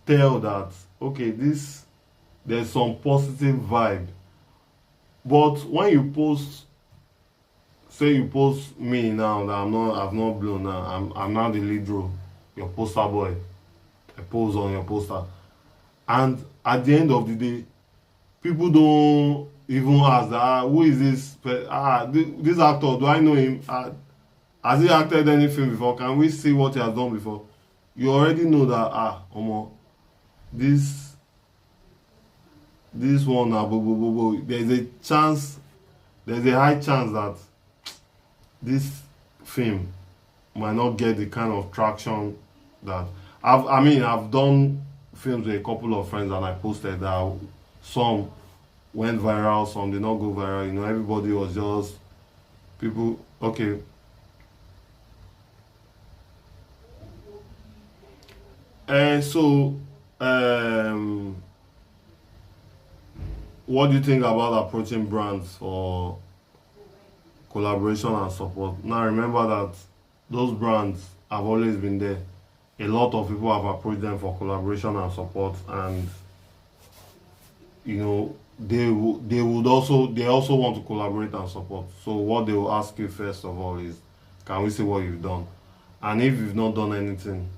tell that, okay, there's some positive vibe. But when you post, say you post me now that I've not blown now, I'm now the lead role, your poster boy. I pose on your poster. And at the end of the day, people don't even ask, who is this? This actor, do I know him? Has he acted any film before? Can we see what he has done before? You already know that, this one, there's a high chance that this film might not get the kind of traction that I've done films with a couple of friends and I posted that some went viral, some did not go viral. Everybody was just people. Okay. What do you think about approaching brands for collaboration and support? Now remember that those brands have always been there. A lot of people have approached them for collaboration and support, and they also want to collaborate and support. So what they will ask you first of all is, can we see what you've done? And if you've not done anything,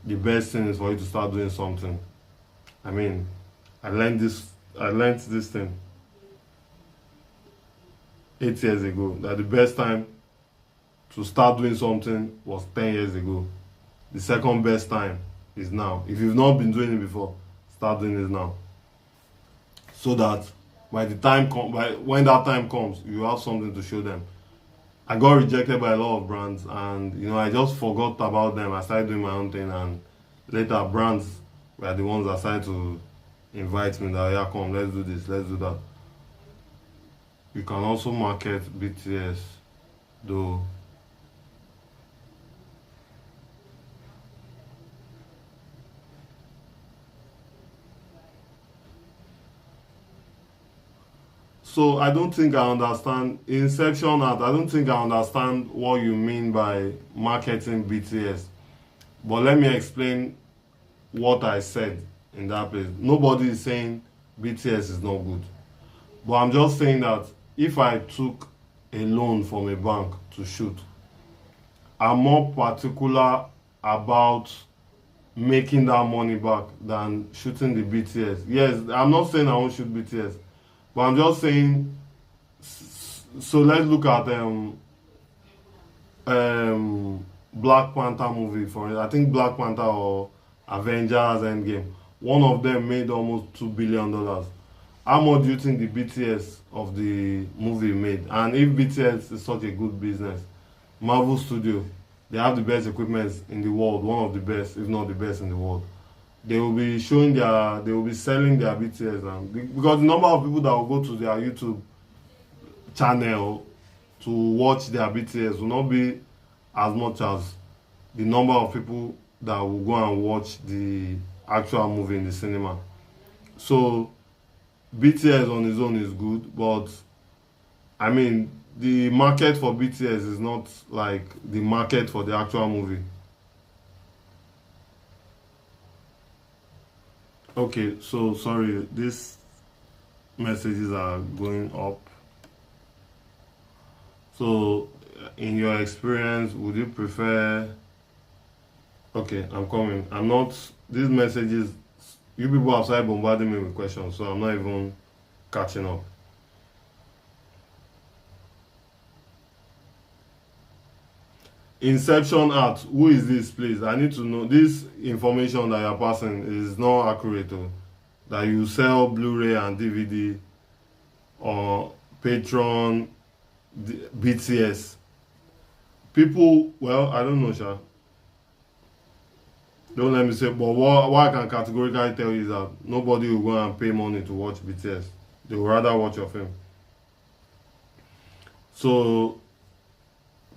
the best thing is for you to start doing something. I learned this thing 8 years ago, that the best time to start doing something was 10 years ago. The second best time is now. If you've not been doing it before, start doing it now. So that when that time comes, you have something to show them. I got rejected by a lot of brands, and I just forgot about them. I started doing my own thing, and later brands were the ones that started to invite me that, yeah, come, let's do this, let's do that. You can also market BTS though. So I don't think I understand, in section art, I don't think I understand what you mean by marketing BTS. But let me explain what I said in that place. Nobody is saying BTS is not good. But I'm just saying that if I took a loan from a bank to shoot, I'm more particular about making that money back than shooting the BTS. Yes, I'm not saying I won't shoot BTS, but I'm just saying. So let's look at Black Panther movie for it. I think Black Panther or Avengers Endgame. One of them made almost $2 billion. How much do you think the BTS of the movie made? And if BTS is such a good business, Marvel Studio, they have the best equipment in the world, one of the best, if not the best in the world. They will be they will be selling their BTS, and because the number of people that will go to their YouTube channel to watch their BTS will not be as much as the number of people that will go and watch the actual movie in the cinema. So BTS on its own is good, but I mean the market for BTS is not like the market for the actual movie. Okay, so sorry, these messages are going up. So, in your experience, would you prefer? Okay, I'm coming. I'm not. These messages, you people have started bombarding me with questions, so I'm not even catching up. Inception art. Who is this, please? I need to know. This information that you're passing is not accurate. Oh. That you sell Blu-ray and DVD or Patreon, BTS. People, well, I don't know, Sha. Don't let me say, but what I can categorically tell you is that nobody will go and pay money to watch BTS. They will rather watch your film. So,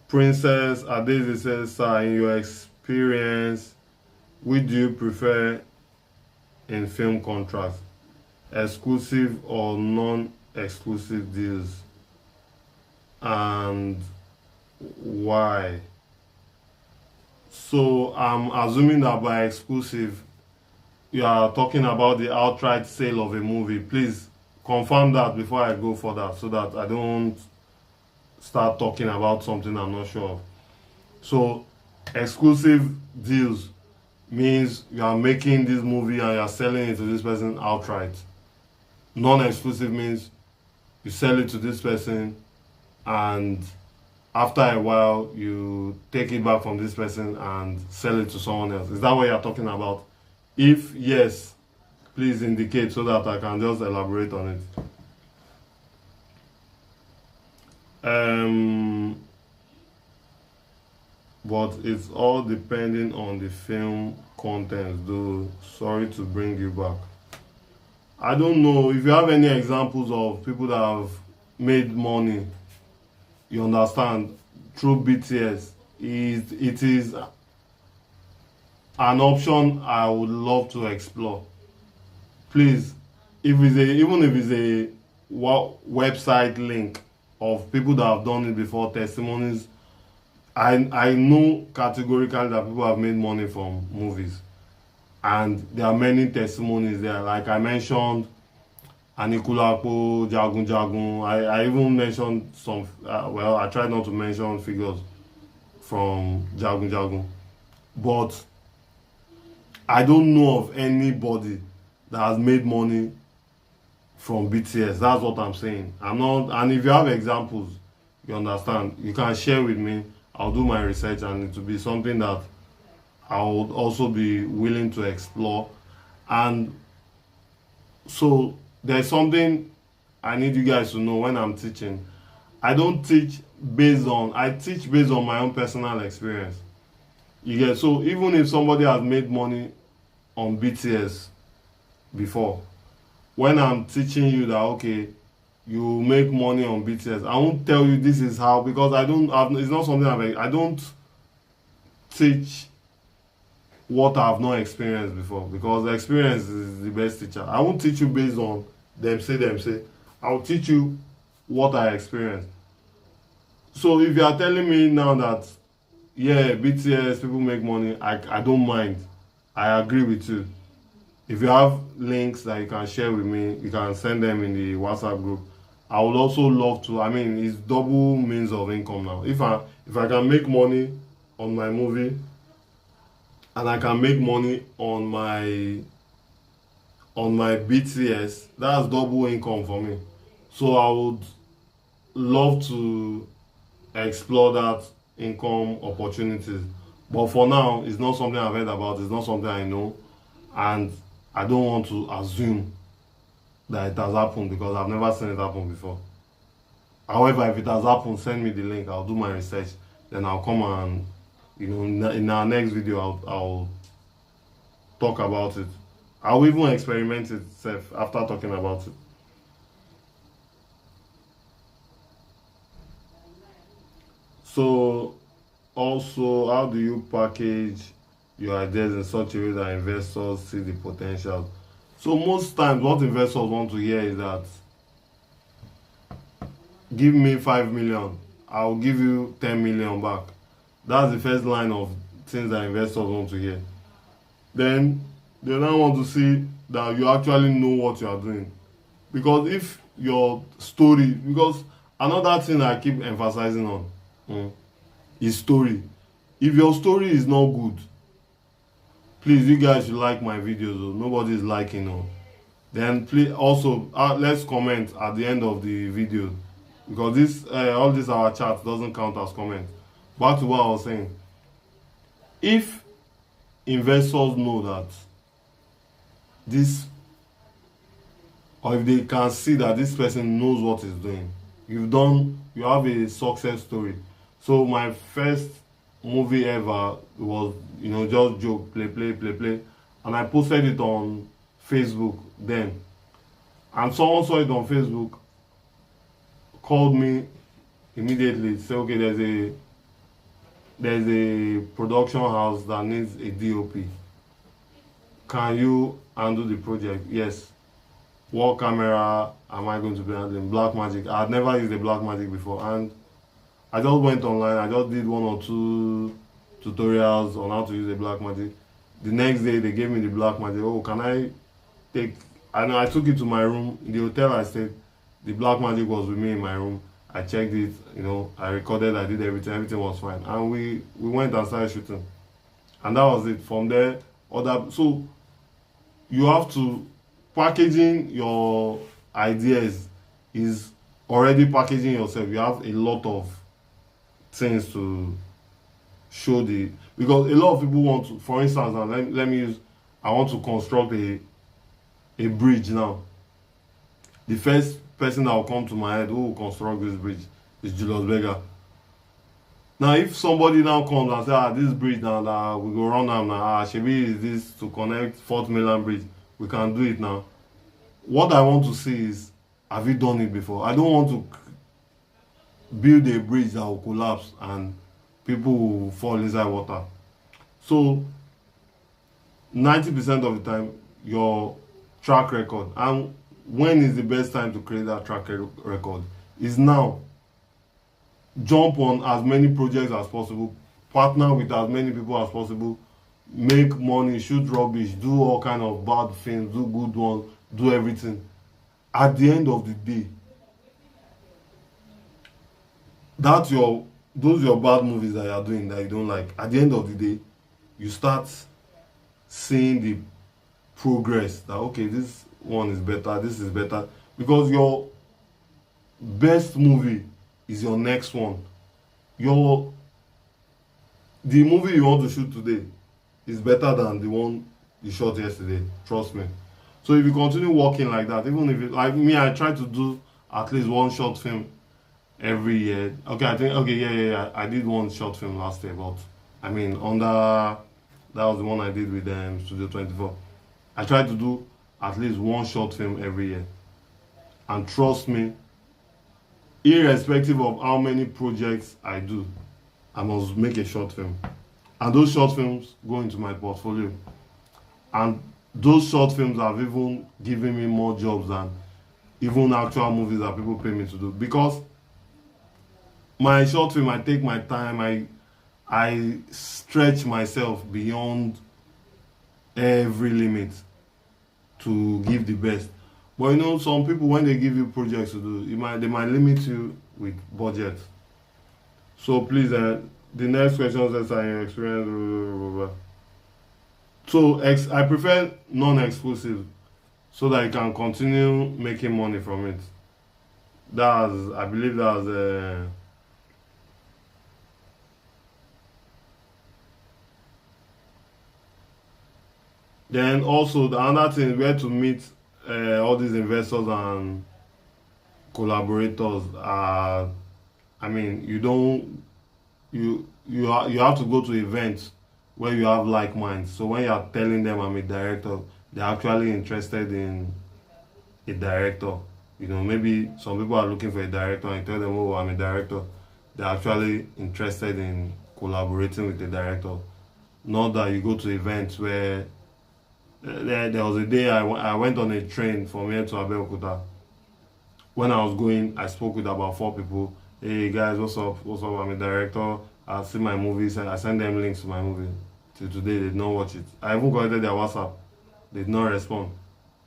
Princess Adeze says, sir, in your experience, which do you prefer in film contracts? Exclusive or non-exclusive deals? And why? So I'm assuming that by exclusive, you are talking about the outright sale of a movie. Please confirm that before I go further so that I don't start talking about something I'm not sure of. So exclusive deals means you are making this movie and you are selling it to this person outright. Non-exclusive means you sell it to this person and after a while you take it back from this person and sell it to someone else. Is that what you're talking about? If yes, please indicate so that I can just elaborate on it. But it's all depending on the film content, though. Sorry to bring you back. I don't know if you have any examples of people that have made money, you understand, through BTS. It is an option I would love to explore. Please, even if it's a website link of people that have done it before, testimonies, I know categorically that people have made money from movies, and there are many testimonies there. Like I mentioned, Anikulapo, Jagun Jagun. I even mentioned some. Well, I tried not to mention figures from Jagun Jagun, but I don't know of anybody that has made money from BTS. That's what I'm saying. I'm not. And if you have examples, you understand, you can share with me. I'll do my research, and it will be something that I would also be willing to explore. And so there's something I need you guys to know when I'm teaching. I don't teach I teach based on my own personal experience. You get, so even if somebody has made money on BTS before, when I'm teaching you that okay, you make money on BTS, I won't tell you this is how, because it's not something I don't teach what I've not experienced before, because the experience is the best teacher. I won't teach you based on them say. I'll teach you what I experienced. So if you are telling me now that yeah, BTS people make money, I don't mind. I agree with you. If you have links that you can share with me, you can send them in the WhatsApp group. I would also love to. I mean, it's double means of income now. If I can make money on my movie, and I can make money on my BTS, that's double income for me. So I would love to explore that income opportunities. But for now, it's not something I've heard about, it's not something I know, and I don't want to assume that it has happened because I've never seen it happen before. However, if it has happened, send me the link, I'll do my research, then I'll come and, in our next video, I'll talk about it. I'll even experiment it after talking about it. So, also, how do you package your ideas in such a way that investors see the potential? So, most times, what investors want to hear is that, give me 5 million, I'll give you 10 million back. That's the first line of things that investors want to hear. Then, they now want to see that you actually know what you are doing. Because if your story, because another thing I keep emphasizing on, is story. If your story is not good, please, you guys should like my videos. Nobody is liking. Then please also let's comment at the end of the video, because this all this our chat doesn't count as comment. Back to what I was saying. If investors know that this, or if they can see that this person knows what he's doing, you have a success story. So my first movie ever was, just joke, play, and I posted it on Facebook then, and someone saw it on Facebook, called me immediately, said, okay, there's a production house that needs a DOP. Can you handle the project? Yes. What camera am I going to be handling? Blackmagic. I had never used a Blackmagic before, and I just went online. I just did 1 or 2 tutorials on how to use a Blackmagic. The next day, they gave me the Blackmagic. Oh, can I take? I took it to my room. In the hotel I stayed, the Blackmagic was with me in my room. I checked it. I recorded. I did everything. Everything was fine, and we went and started shooting, and that was it. From there, so you have to, packaging your ideas is already packaging yourself. You have a lot of things to show because a lot of people want to, for instance, now let me use, I want to construct a bridge now. The first person that will come to my head who will construct this bridge is Julius Berger. Now if somebody now comes and says, this bridge now that we go run now, Shebi is this to connect Fort Mainland Bridge, we can do it now. What I want to see is, have you done it before? I don't want to build a bridge that will collapse and people will fall inside water. So 90% of the time, your track record, and when is the best time to create that track record? Is now. Jump on as many projects as possible, partner with as many people as possible, make money, shoot rubbish, do all kind of bad things, do good ones, do everything. At the end of the day, those your bad movies that you are doing that you don't like, at the end of the day, you start seeing the progress that, okay, this one is better, this is better, because your best movie is your next one. The movie you want to shoot today is better than the one you shot yesterday, trust me. So if you continue working like that, even if like me, I try to do at least 1 short film every year. Okay, I did 1 short film last year, but I mean that was the one I did with Studio 24. I try to do at least 1 short film every year, and trust me, irrespective of how many projects I do, I must make a short film, and those short films go into my portfolio, and those short films have even given me more jobs than even actual movies that people pay me to do, because my short film, I take my time, I stretch myself beyond every limit to give the best. But some people when they give you projects to do, they might limit you with budget. So please, the next question says, "Are your experience?" Blah, blah, blah, blah. So I prefer non-exclusive so that you can continue making money from it. I believe that's then also the other thing is where to meet all these investors and collaborators. I mean, you don't you have to go to events where you have like minds. So when you are telling them I'm a director, they're actually interested in a director. Maybe some people are looking for a director and you tell them, oh, I'm a director. They're actually interested in collaborating with the director. Not that you go to events where there was a day I went on a train from here to Abeokuta. When I was going, I spoke with about 4 people. Hey guys, what's up? What's up? I'm a director. I see my movies and I send them links to my movie. Till today, they did not watch it. I even connected their WhatsApp. They did not respond.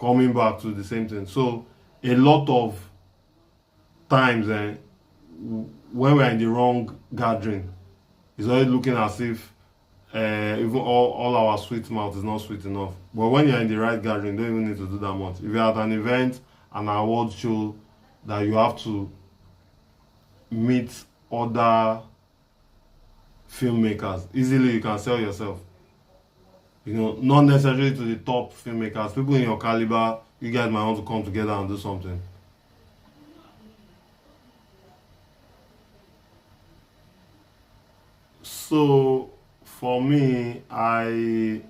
Coming back to the same thing. So a lot of times when we're in the wrong gathering, it's always looking as if even all our sweet mouth is not sweet enough. But when you're in the right gathering, you don't even need to do that much. If you're at an event, an award show, that you have to meet other filmmakers, easily you can sell yourself. Not necessarily to the top filmmakers, people in your caliber, you guys might want to come together and do something. So for me, I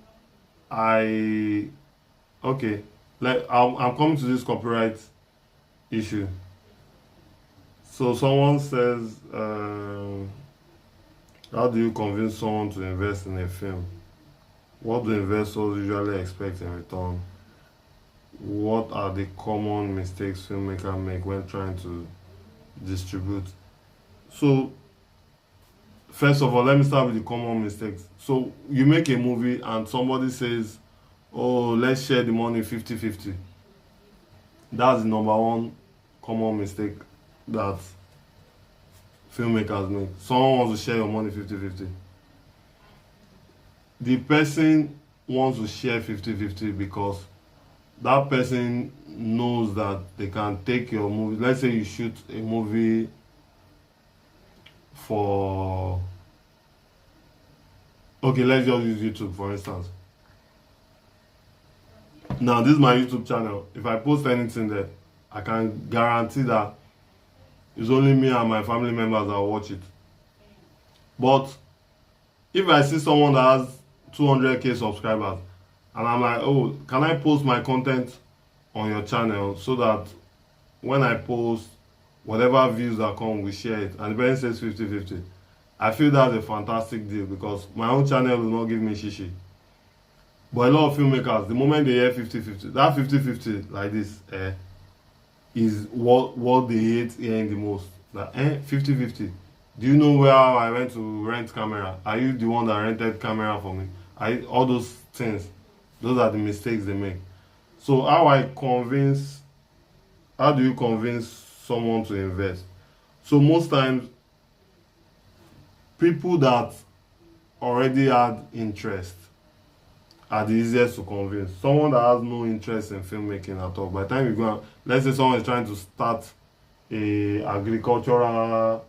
okay, I'm coming to this copyright issue. So someone says, how do you convince someone to invest in a film? What do investors usually expect in return? What are the common mistakes filmmakers make when trying to distribute? So first of all, let me start with the common mistakes. So you make a movie and somebody says, oh, let's share the money 50-50. That's the number one common mistake that filmmakers make. Someone wants to share your money 50-50. The person wants to share 50-50 because that person knows that they can take your movie. Let's say you shoot a movie for, okay, let's just use YouTube for instance. Now this is my YouTube channel. If I post anything there, I can guarantee that it's only me and my family members that will watch it. But if I see someone that has 200k subscribers and I'm like, oh, can I post my content on your channel so that when I post, whatever views that come, we share it, and the person says 50-50, I feel that's a fantastic deal because my own channel will not give me shishi. But a lot of filmmakers, the moment they hear 50-50, that 50-50 like this is what they hate hearing the most. Like 50-50. Do you know where I went to rent camera? Are you the one that rented camera for me? All those things, those are the mistakes they make. So how do you convince someone to invest? So most times, people that already had interest are the easiest to convince. Someone that has no interest in filmmaking at all, by the time you go, let's say someone is trying to start a agricultural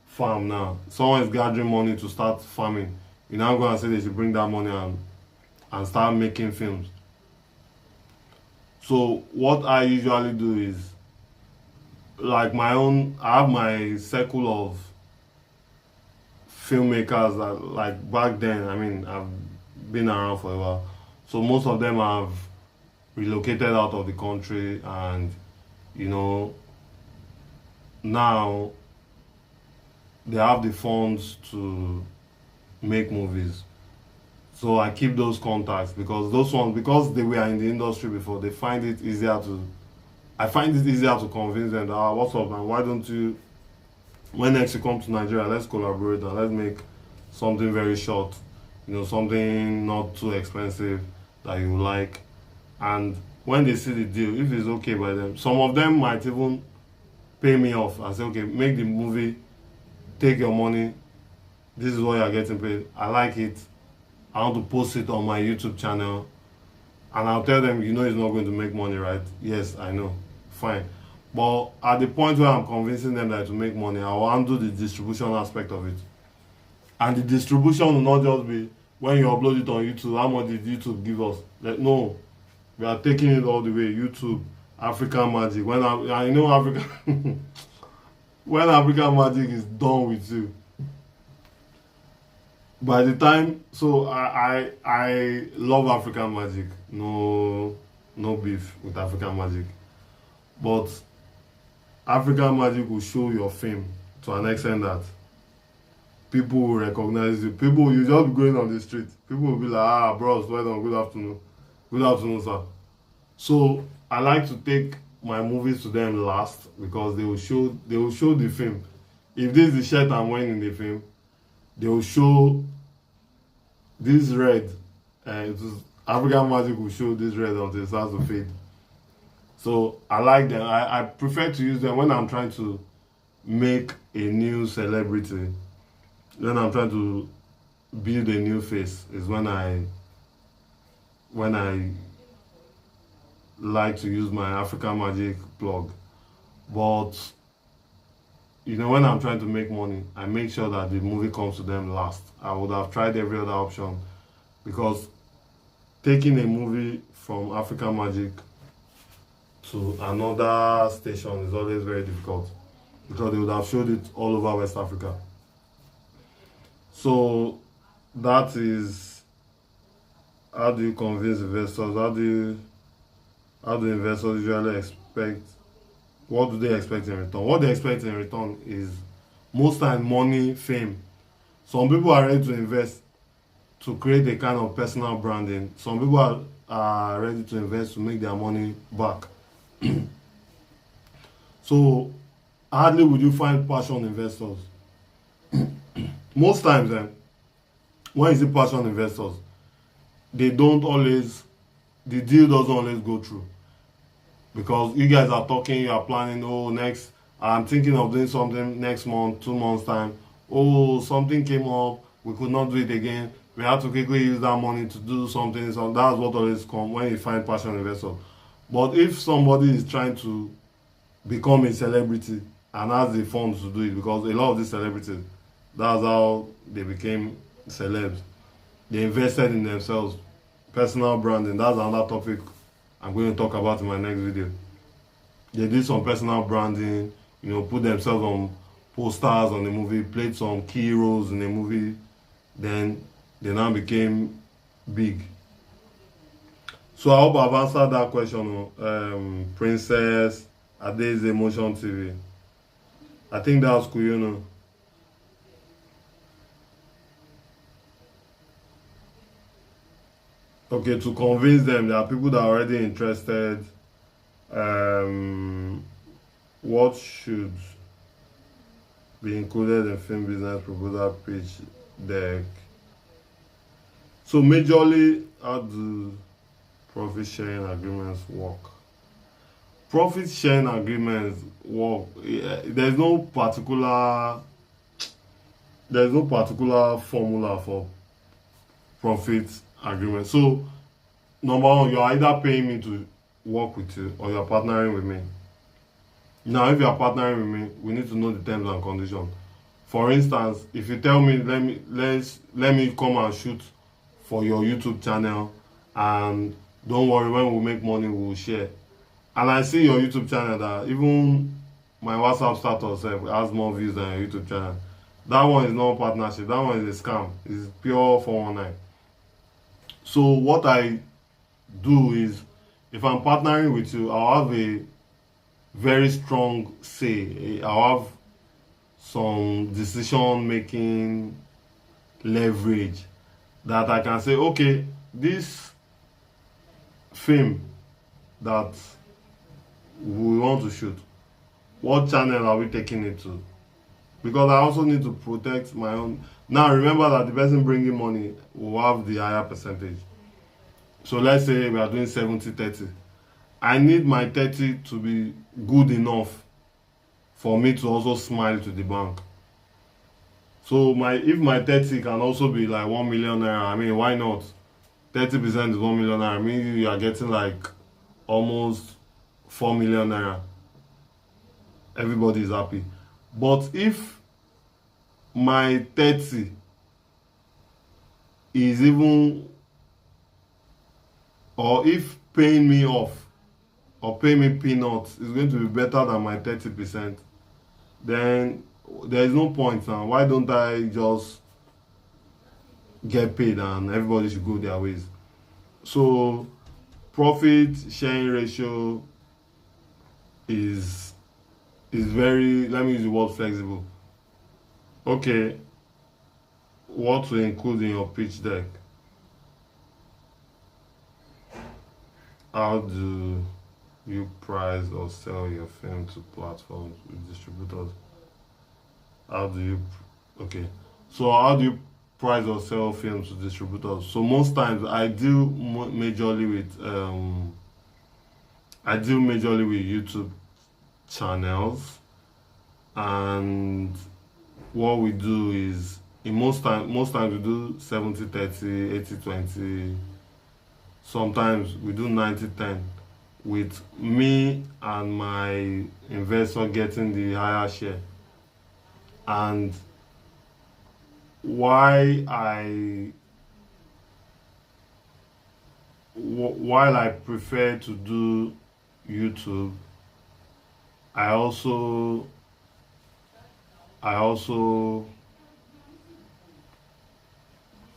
farm now, someone is gathering money to start farming, you now go and say they should bring that money and start making films. So what I usually do is, like I have my circle of filmmakers that, like back then, I mean, I've been around for a while. So most of them have relocated out of the country and, now they have the funds to make movies. So I keep those contacts because because they were in the industry before, I find it easier to convince them that, what's up man, why don't you, when next you come to Nigeria, let's collaborate and let's make something very short, something not too expensive that you like. And when they see the deal, if it's okay by them, some of them might even pay me off and say, okay, make the movie, take your money, this is what you're getting paid. I like it. I want to post it on my YouTube channel. And I'll tell them, you know, it's not going to make money, right? Yes, I know. Fine. But at the point where I'm convincing them that to make money, I will handle the distribution aspect of it. And the distribution will not just be when you upload it on YouTube, how much did YouTube give us? Like, no, we are taking it all the way. YouTube, African Magic. When I know Africa, when African Magic is done with you, by the time, so I love African Magic. No beef with African Magic, but African Magic will show your fame to an extent that people will recognize you. People, you just be going on the street. People will be like, ah, bros, well done, good afternoon. Good afternoon, sir. So I like to take my movies to them last because they will show the film. If this is the shirt I'm wearing in the film, they will show this red. African Magic will show this red until it starts to fade. So I like them. I prefer to use them when I'm trying to make a new celebrity. When I'm trying to build a new face is when I like to use my African Magic plug. But you know, when I'm trying to make money, I make sure that the movie comes to them last. I would have tried every other option because taking a movie from African Magic to another station is always very difficult because they would have showed it all over West Africa. So that is, how do you convince investors? How do investors usually expect? What do they expect in return? What they expect in return is most times money, fame. Some people are ready to invest to create a kind of personal branding. Some people are ready to invest to make their money back. So hardly would you find passion investors. Most times when you see passion investors, the deal doesn't always go through. Because you guys are talking, you are planning, oh, next, I'm thinking of doing something next month, 2 months time. Oh, something came up, we could not do it again. We have to quickly use that money to do something. So that's what always comes when you find passion investors. But if somebody is trying to become a celebrity and has the funds to do it, because a lot of these celebrities, that's how they became celebs. They invested in themselves. Personal branding, that's another topic I'm going to talk about in my next video. They did some personal branding, you know, put themselves on posters on the movie, played some key roles in the movie, then they now became big. So I hope I've answered that question, Princess Ade's Emotion TV. I think that was cool, you know. Okay, to convince them, there are people that are already interested. What should be included in film business proposal pitch deck? So majorly, how do profit sharing agreements work? Profit sharing agreements work. There's no particular formula for profit agreement. So number one, you're either paying me to work with you or you're partnering with me. Now if you're partnering with me, we need to know the terms and conditions. For instance, if you tell me let me come and shoot for your YouTube channel, and don't worry, when we make money we will share, and I see your YouTube channel that even my WhatsApp status has more views than your YouTube channel, that one is not partnership, that one is a scam. It's pure 419. So what I do is, if I'm partnering with you, I'll have a very strong say. I'll have some decision-making leverage that I can say, okay, this film that we want to shoot, what channel are we taking it to? Because I also need to protect my own. Now remember that the person bringing money will have the higher percentage. So let's say we are doing 70-30. I need my 30 to be good enough for me to also smile to the bank. So if my 30 can also be like 1 million naira, I mean, why not? 30% is 1 million naira. I mean, you are getting like almost 4 million naira. Everybody is happy. But if my 30 is even, or if paying me off or paying me peanuts is going to be better than my 30%, then there is no point now. Why don't I just get paid and everybody should go their ways? So profit sharing ratio is very, let me use the word flexible. Okay, what to include in your pitch deck? How do you price or sell your film to platforms with distributors? How do you, okay, so how do you price or sell films to distributors? So most times I deal majorly with YouTube channels, and what we do is, in most times we do 70-30, 80-20. Sometimes we do 90-10, with me and my investor getting the higher share. And while I prefer to do YouTube, I also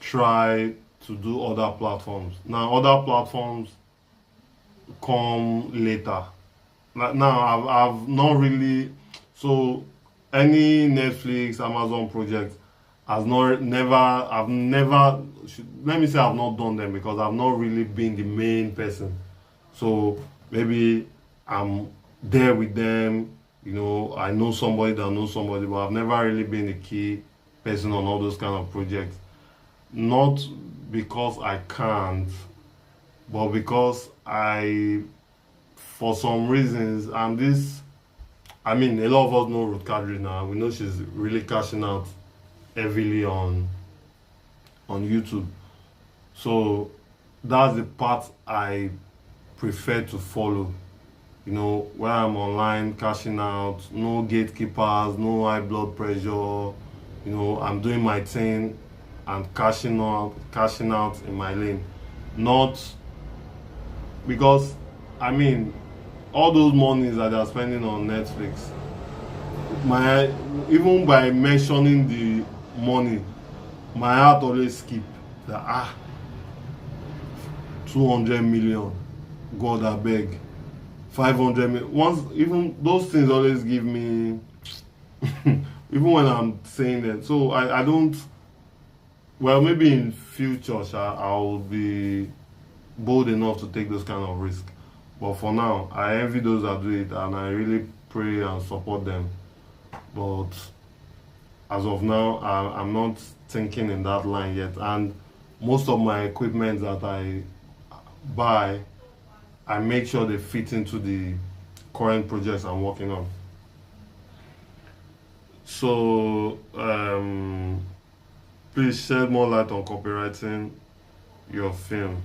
try to do other platforms. Now other platforms come later. Now I've not really, so any Netflix, Amazon project has not never I've never let me say I've not done them because I've not really been the main person. So maybe I'm there with them, I know somebody that knows somebody, but I've never really been the key person on all those kind of projects. Not because I can't, but because for some reasons, and this, I mean, a lot of us know Ruth Kadri now. We know she's really cashing out heavily on YouTube. So that's the part I prefer to follow. Where I'm online cashing out, no gatekeepers, no high blood pressure. I'm doing my thing and cashing out in my lane. Not because, I mean, all those monies that they're spending on Netflix, even by mentioning the money, my heart always skip that 200 million, God I beg, 500 million. Once, even those things always give me even when I'm saying that. So I don't, well, maybe in future I'll be bold enough to take those kind of risks. But for now, I envy those that do it, and I really pray and support them. But as of now, I'm not thinking in that line yet. And most of my equipment that I buy, I make sure they fit into the current projects I'm working on. So please shed more light on copywriting your film.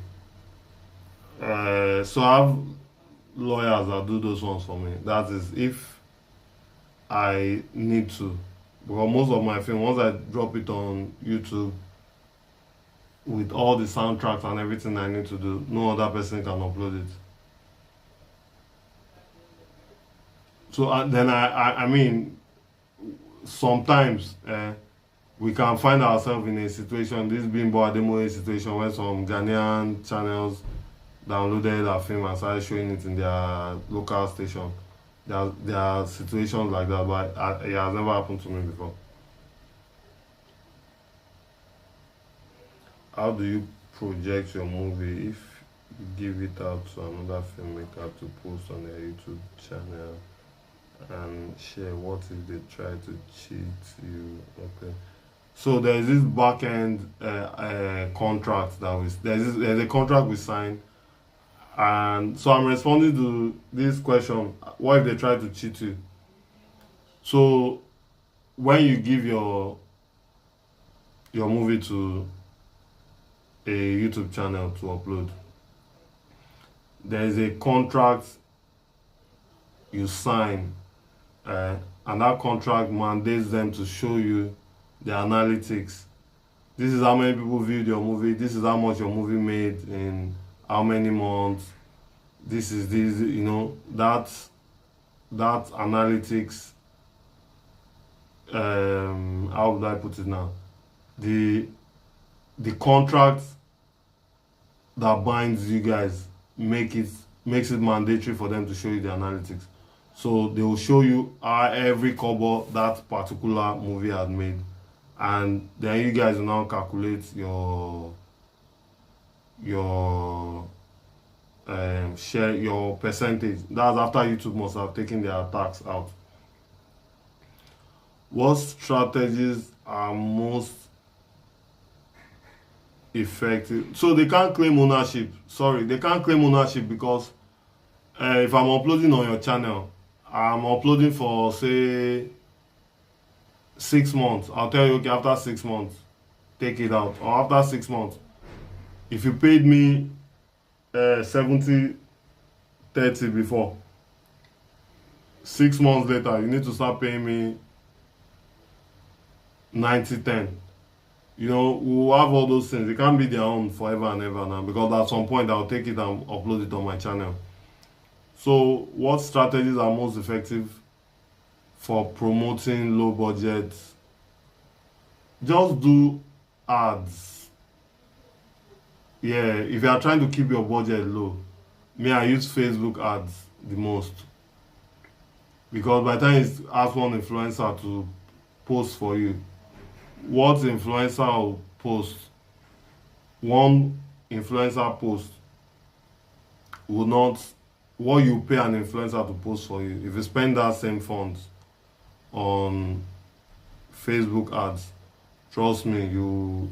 So I have lawyers that do those ones for me. That is if I need to. Because most of my film, once I drop it on YouTube with all the soundtracks and everything I need to do, no other person can upload it. So then I mean, sometimes we can find ourselves in a situation, this Bimbo Ademoye situation, where some Ghanaian channels downloaded our film and started showing it in their local station. There are situations like that, but it has never happened to me before. How do you project your movie if you give it out to another filmmaker to post on their YouTube channel and share? What if they try to cheat you? Okay. So there's this back end contract that there's a contract we signed. And so I'm responding to this question: what if they try to cheat you? So when you give your movie to a YouTube channel to upload, there is a contract you sign, and that contract mandates them to show you the analytics. This is how many people viewed your movie. This is how much your movie made in how many months. This is this, that analytics. How would I put it now? The contract that binds you guys makes it mandatory for them to show you the analytics. So they will show you every cover that particular movie had made, and then you guys will now calculate your share, your percentage. That's after YouTube must have taken their tax out. What strategies are most effective? So they can't claim ownership. Sorry, they can't claim ownership because if I'm uploading on your channel, I'm uploading for say 6 months. I'll tell you, okay, after 6 months, take it out. Or after 6 months, if you paid me 70/30 before, 6 months later, you need to start paying me 90/10. We'll have all those things. It can't be their own forever and ever now, because at some point I'll take it and upload it on my channel. So what strategies are most effective for promoting low budget? Just do ads. Yeah, if you are trying to keep your budget low, I use Facebook ads the most, because by the time you ask one influencer to post for you, what influencer will post, one influencer post will not what you pay an influencer to post for you. If you spend that same funds on Facebook ads, trust me, you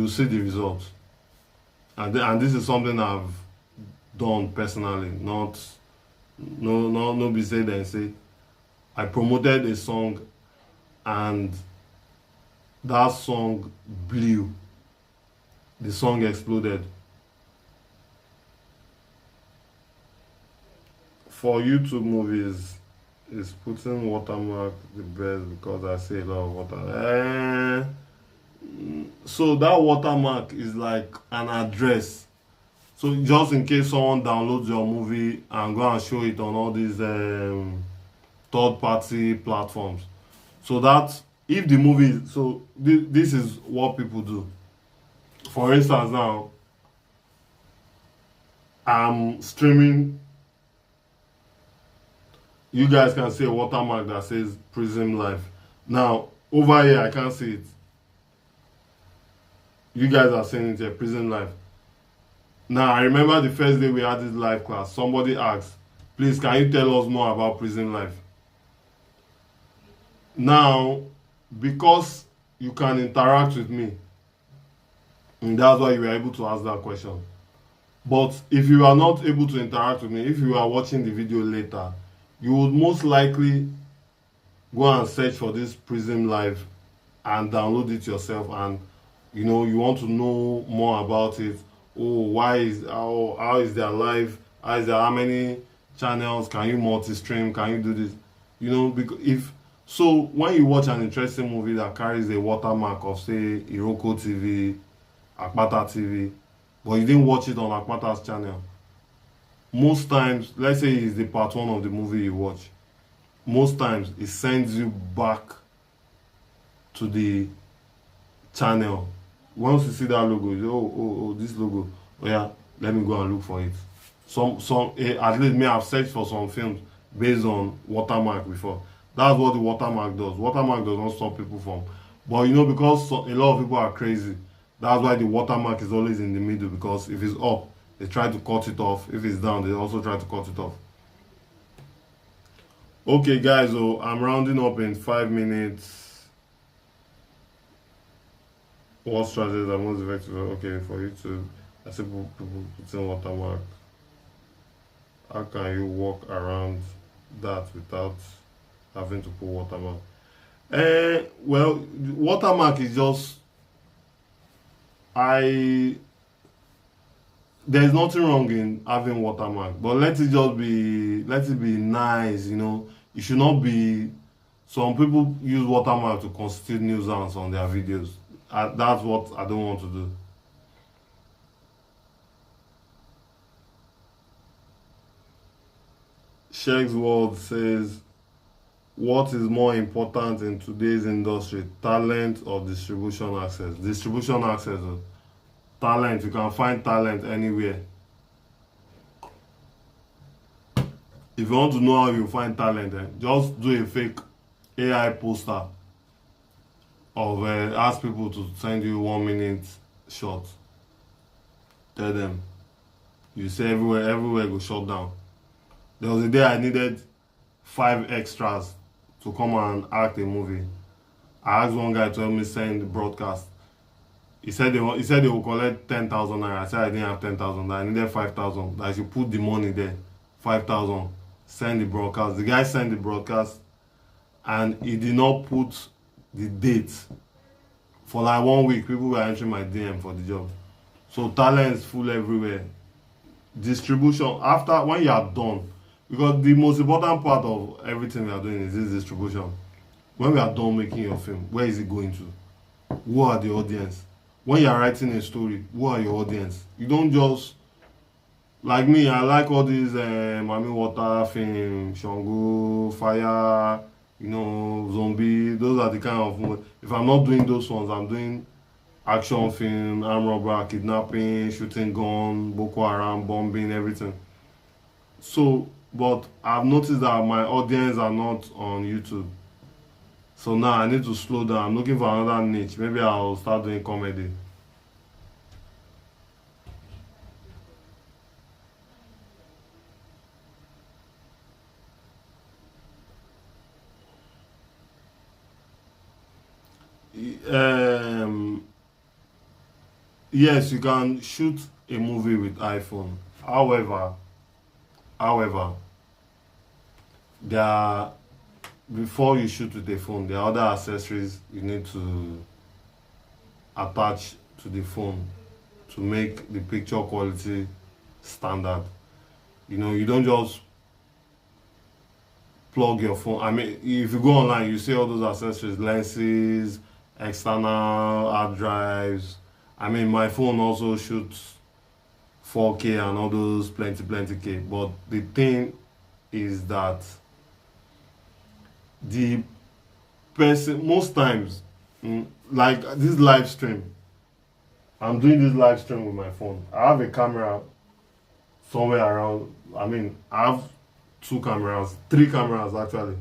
see the results. And this is something I've done personally. No be say then say I promoted a song and that song blew. The song exploded. For YouTube movies, is putting watermark the best because I say a lot of water. So that watermark is like an address. So just in case someone downloads your movie and go and show it on all these third-party platforms, so that if the movie, so this is what people do. For instance, now I'm streaming. You guys can see a watermark that says Prism Live. Now over here I can't see it. You guys are seeing it here, Prism Live. Now I remember the first day we had this live class, somebody asked, please can you tell us more about Prism Live? Now, because you can interact with me, and that's why you were able to ask that question. But if you are not able to interact with me, if you are watching the video later, you would most likely go and search for this Prism Live and download it yourself, and you want to know more about it. Oh, how is their live? How many channels? Can you multi-stream? Can you do this? Because when you watch an interesting movie that carries a watermark of say Iroko TV, Akpata TV, but you didn't watch it on Akpata's channel, most times, let's say it's the part 1 of the movie you watch, most times it sends you back to the channel. Once you see that logo, you say, oh, this logo, oh yeah, let me go and look for it. At least me, I've searched for some films based on watermark before. That's what the watermark does. Watermark does not stop people from, but because a lot of people are crazy, that's why the watermark is always in the middle, because if it's up, they try to cut it off. If it's down, they also try to cut it off. Okay guys, so I'm rounding up in 5 minutes. What strategies are most effective? Okay, for YouTube. I see people putting watermark. How can you walk around that without having to put watermark? Well, watermark is just I. There's nothing wrong in having watermark, but let it be nice. It should not be. Some people use watermark to constitute nuisance on their videos. That's what I don't want to do. Sheikh's World says, what is more important in today's industry, talent or distribution access? Distribution access. Talent, you can find talent anywhere. If you want to know how you find talent, just do a fake AI poster of ask people to send you 1 minute shot. Tell them. You say everywhere go shut down. There was a day I needed 5 extras to come and act a movie. I asked one guy to help me send the broadcast. He said they will collect 10,000 naira. I said I didn't have 10,000. I needed 5,000. That I should put the money there. 5,000. Send the broadcast. The guy sent the broadcast, and he did not put the date. For like 1 week, people were entering my DM for the job. So talent is full everywhere. Distribution, after when you are done, because the most important part of everything we are doing is this distribution. When we are done making your film, where is it going to? Who are the audience? When you are writing a story, who are your audience? You don't just, like me, I like all these Mami Water film, Shango, Fire, Zombie. Those are the kind of, if I'm not doing those ones, I'm doing action film, armed robber, kidnapping, shooting gun, Boko Haram, bombing, everything. So, but I've noticed that my audience are not on YouTube. So now I need to slow down. I'm looking for another niche. Maybe I'll start doing comedy. Um, yes, you can shoot a movie with iPhone. However, there are, before you shoot with a phone, there are other accessories you need to attach to the phone to make the picture quality standard. You don't just plug your phone. I mean, if you go online, you see all those accessories, lenses, external hard drives. I mean, my phone also shoots 4K and all those plenty K. But the thing is that the person, most times, like this live stream, I'm doing this live stream with my phone. I have a camera somewhere around. I mean, I have 2 cameras, 3 cameras actually.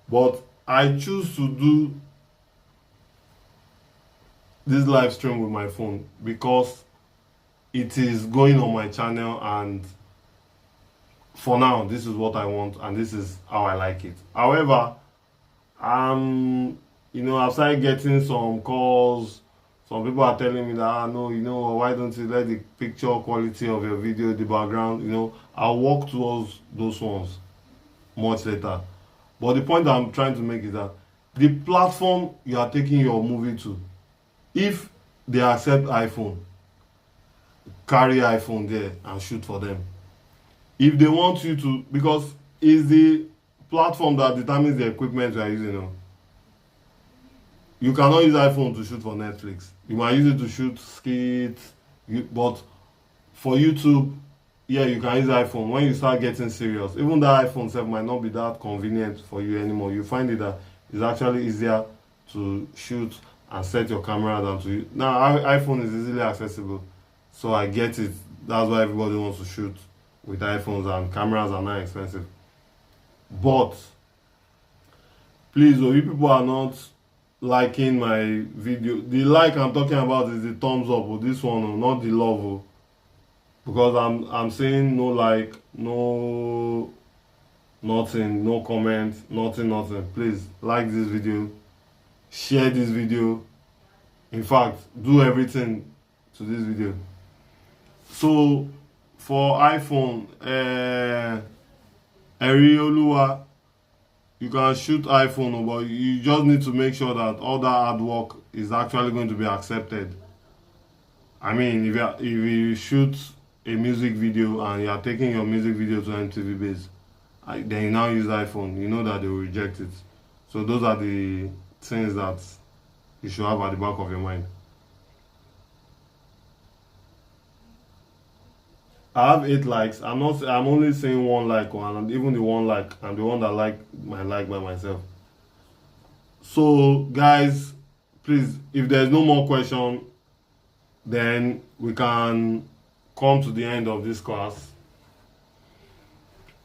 But I choose to do this live stream with my phone because it is going on my channel, and for now this is what I want and this is how I like it. However, I've started getting some calls. Some people are telling me that no, why don't you let the picture quality of your video, the background, I'll work towards those ones much later. But the point I'm trying to make is that the platform you are taking your movie to, if they accept iPhone, carry iPhone there and shoot for them. If they want you to, because it's the platform that determines the equipment you are using. You cannot use iPhone to shoot for Netflix. You might use it to shoot skits, but for YouTube, yeah, you can use iPhone. When you start getting serious, even that iPhone 7 might not be that convenient for you anymore. You find it that it's actually easier to shoot and set your camera than to use. Now, iPhone is easily accessible, so I get it. That's why everybody wants to shoot with iPhones, and cameras are not expensive. But please, you people are not liking my video. The like I'm talking about is the thumbs up, or this one, not the love. Because I'm saying no like, no nothing, no comment, nothing. Please like this video, share this video. In fact, do everything to this video. So for iPhone, Erioluwa, you can shoot iPhone, but you just need to make sure that all that hard work is actually going to be accepted. I mean, if you shoot a music video and you are taking your music video to MTV base, then you now use iPhone, you know that they will reject it. So those are the things that you should have at the back of your mind. I have 8 likes. I'm only saying one like one, and even the one like, I'm the one that like my like by myself. So guys, please, if there's no more question, then we can come to the end of this class.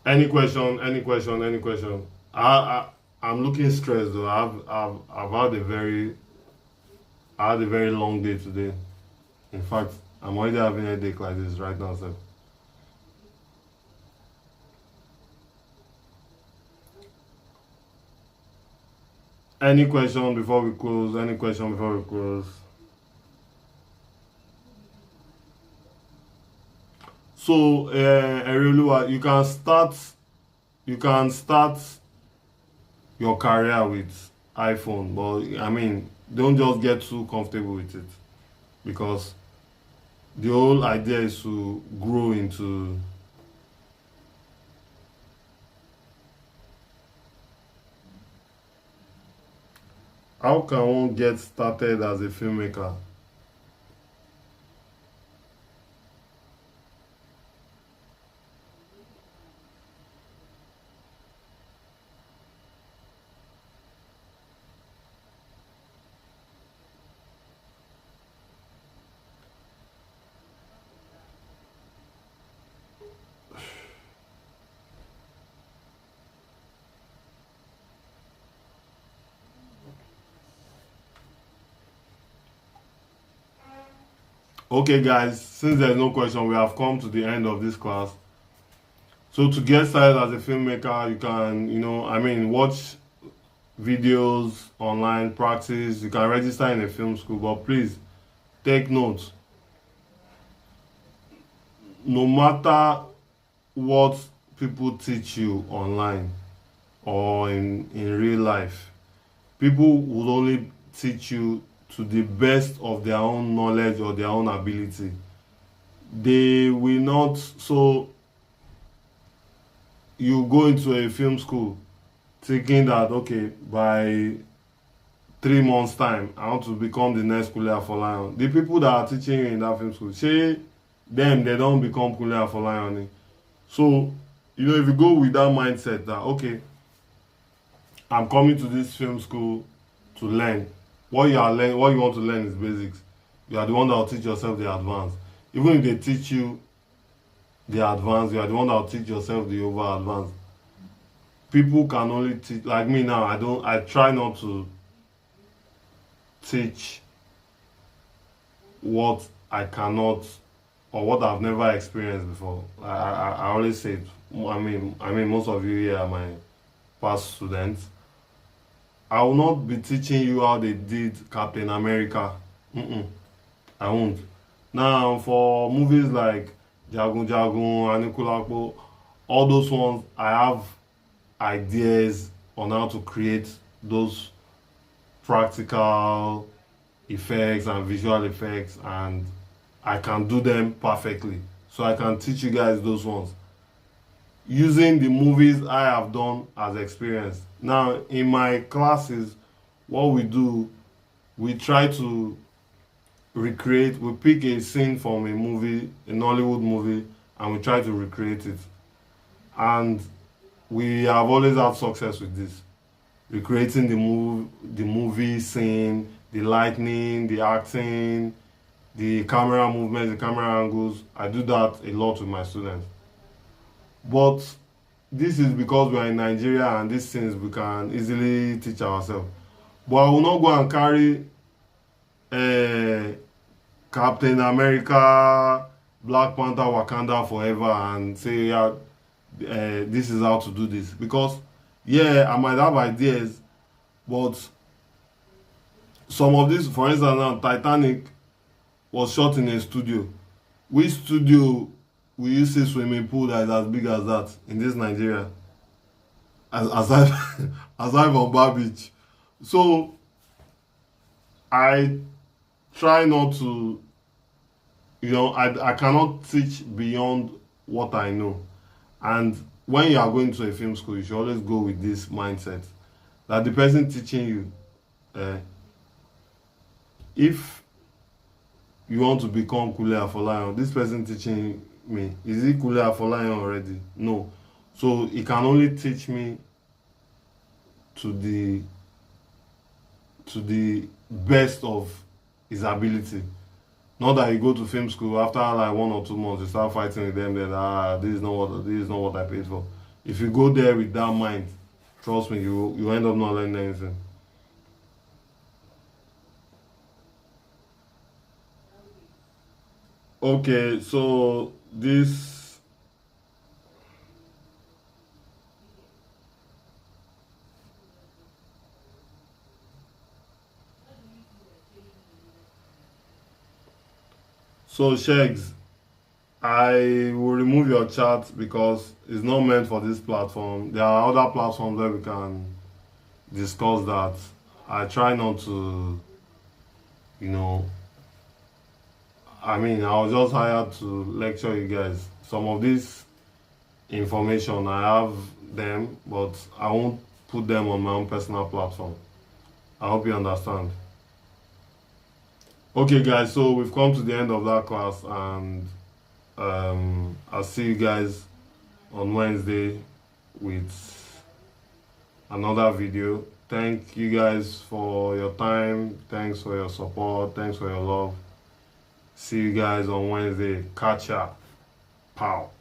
Any question? Any question? Any question? I'm looking stressed though. I've had a very long day today. In fact, I'm already having a headache like this right now, sir. Any question before we close? Any question before we close? So, Erioluwa, you can start your career with iPhone, but I mean, don't just get too comfortable with it, because the whole idea is to grow into. How can one get started as a filmmaker? Okay, guys, since there's no question, we have come to the end of this class. So to get started as a filmmaker, you can, I mean, watch videos online, practice. You can register in a film school, but please take note. No matter what people teach you online or in real life, people will only teach you to the best of their own knowledge or their own ability. They will not. So you go into a film school thinking that, okay, by 3 months time I want to become the next Kule Afolayan. The people that are teaching you in that film school, say them, they don't become Kule Afolayan. So if you go with that mindset that, okay, I'm coming to this film school to learn. What you want to learn is basics. You are the one that will teach yourself the advanced. Even if they teach you the advanced, you are the one that will teach yourself the over advanced. People can only teach, like me now, I try not to teach what I cannot or what I've never experienced before. I always say it. I mean most of you here are my past students. I will not be teaching you how they did Captain America. I won't. Now, for movies like Jagun Jagun, Anikulapo, all those ones, I have ideas on how to create those practical effects and visual effects, and I can do them perfectly. So I can teach you guys those ones using the movies I have done as experience. Now, in my classes, what we do, we try to recreate, we pick a scene from a movie, a Nollywood movie, and we try to recreate it. And we have always had success with this. Recreating the movie scene, the lighting, the acting, the camera movements, the camera angles. I do that a lot with my students. But this is because we are in Nigeria and these things we can easily teach ourselves. But I will not go and carry Captain America, Black Panther, Wakanda Forever and say, yeah, this is how to do this. Because, yeah, I might have ideas, but some of this, for instance, now, Titanic was shot in a studio. which studio will you see swimming pool that is as big as that in this Nigeria? Aside aside from Bar Beach. So I try not to, I cannot teach beyond what I know. And when you are going to a film school, you should always go with this mindset that the person teaching you, if you want to become Kule Afolayan, this person teaching me, is he Kule Afolayan already? No. So he can only teach me to the best of his ability. Not that you go to film school after like 1 or 2 months, you start fighting with them that this is not what I paid for. If you go there with that mind, trust me, you end up not learning anything. Okay, so this so Shegs, I will remove your chat because it's not meant for this platform. There are other platforms where we can discuss that. I try not to, you know, I mean, I was just hired to lecture you guys. Some of this information, I have them, but I won't put them on my own personal platform. I hope you understand. Okay, guys, so we've come to the end of that class, and I'll see you guys on Wednesday with another video. Thank you guys for your time. Thanks for your support. Thanks for your love. See you guys on Wednesday. Catch ya. Pow.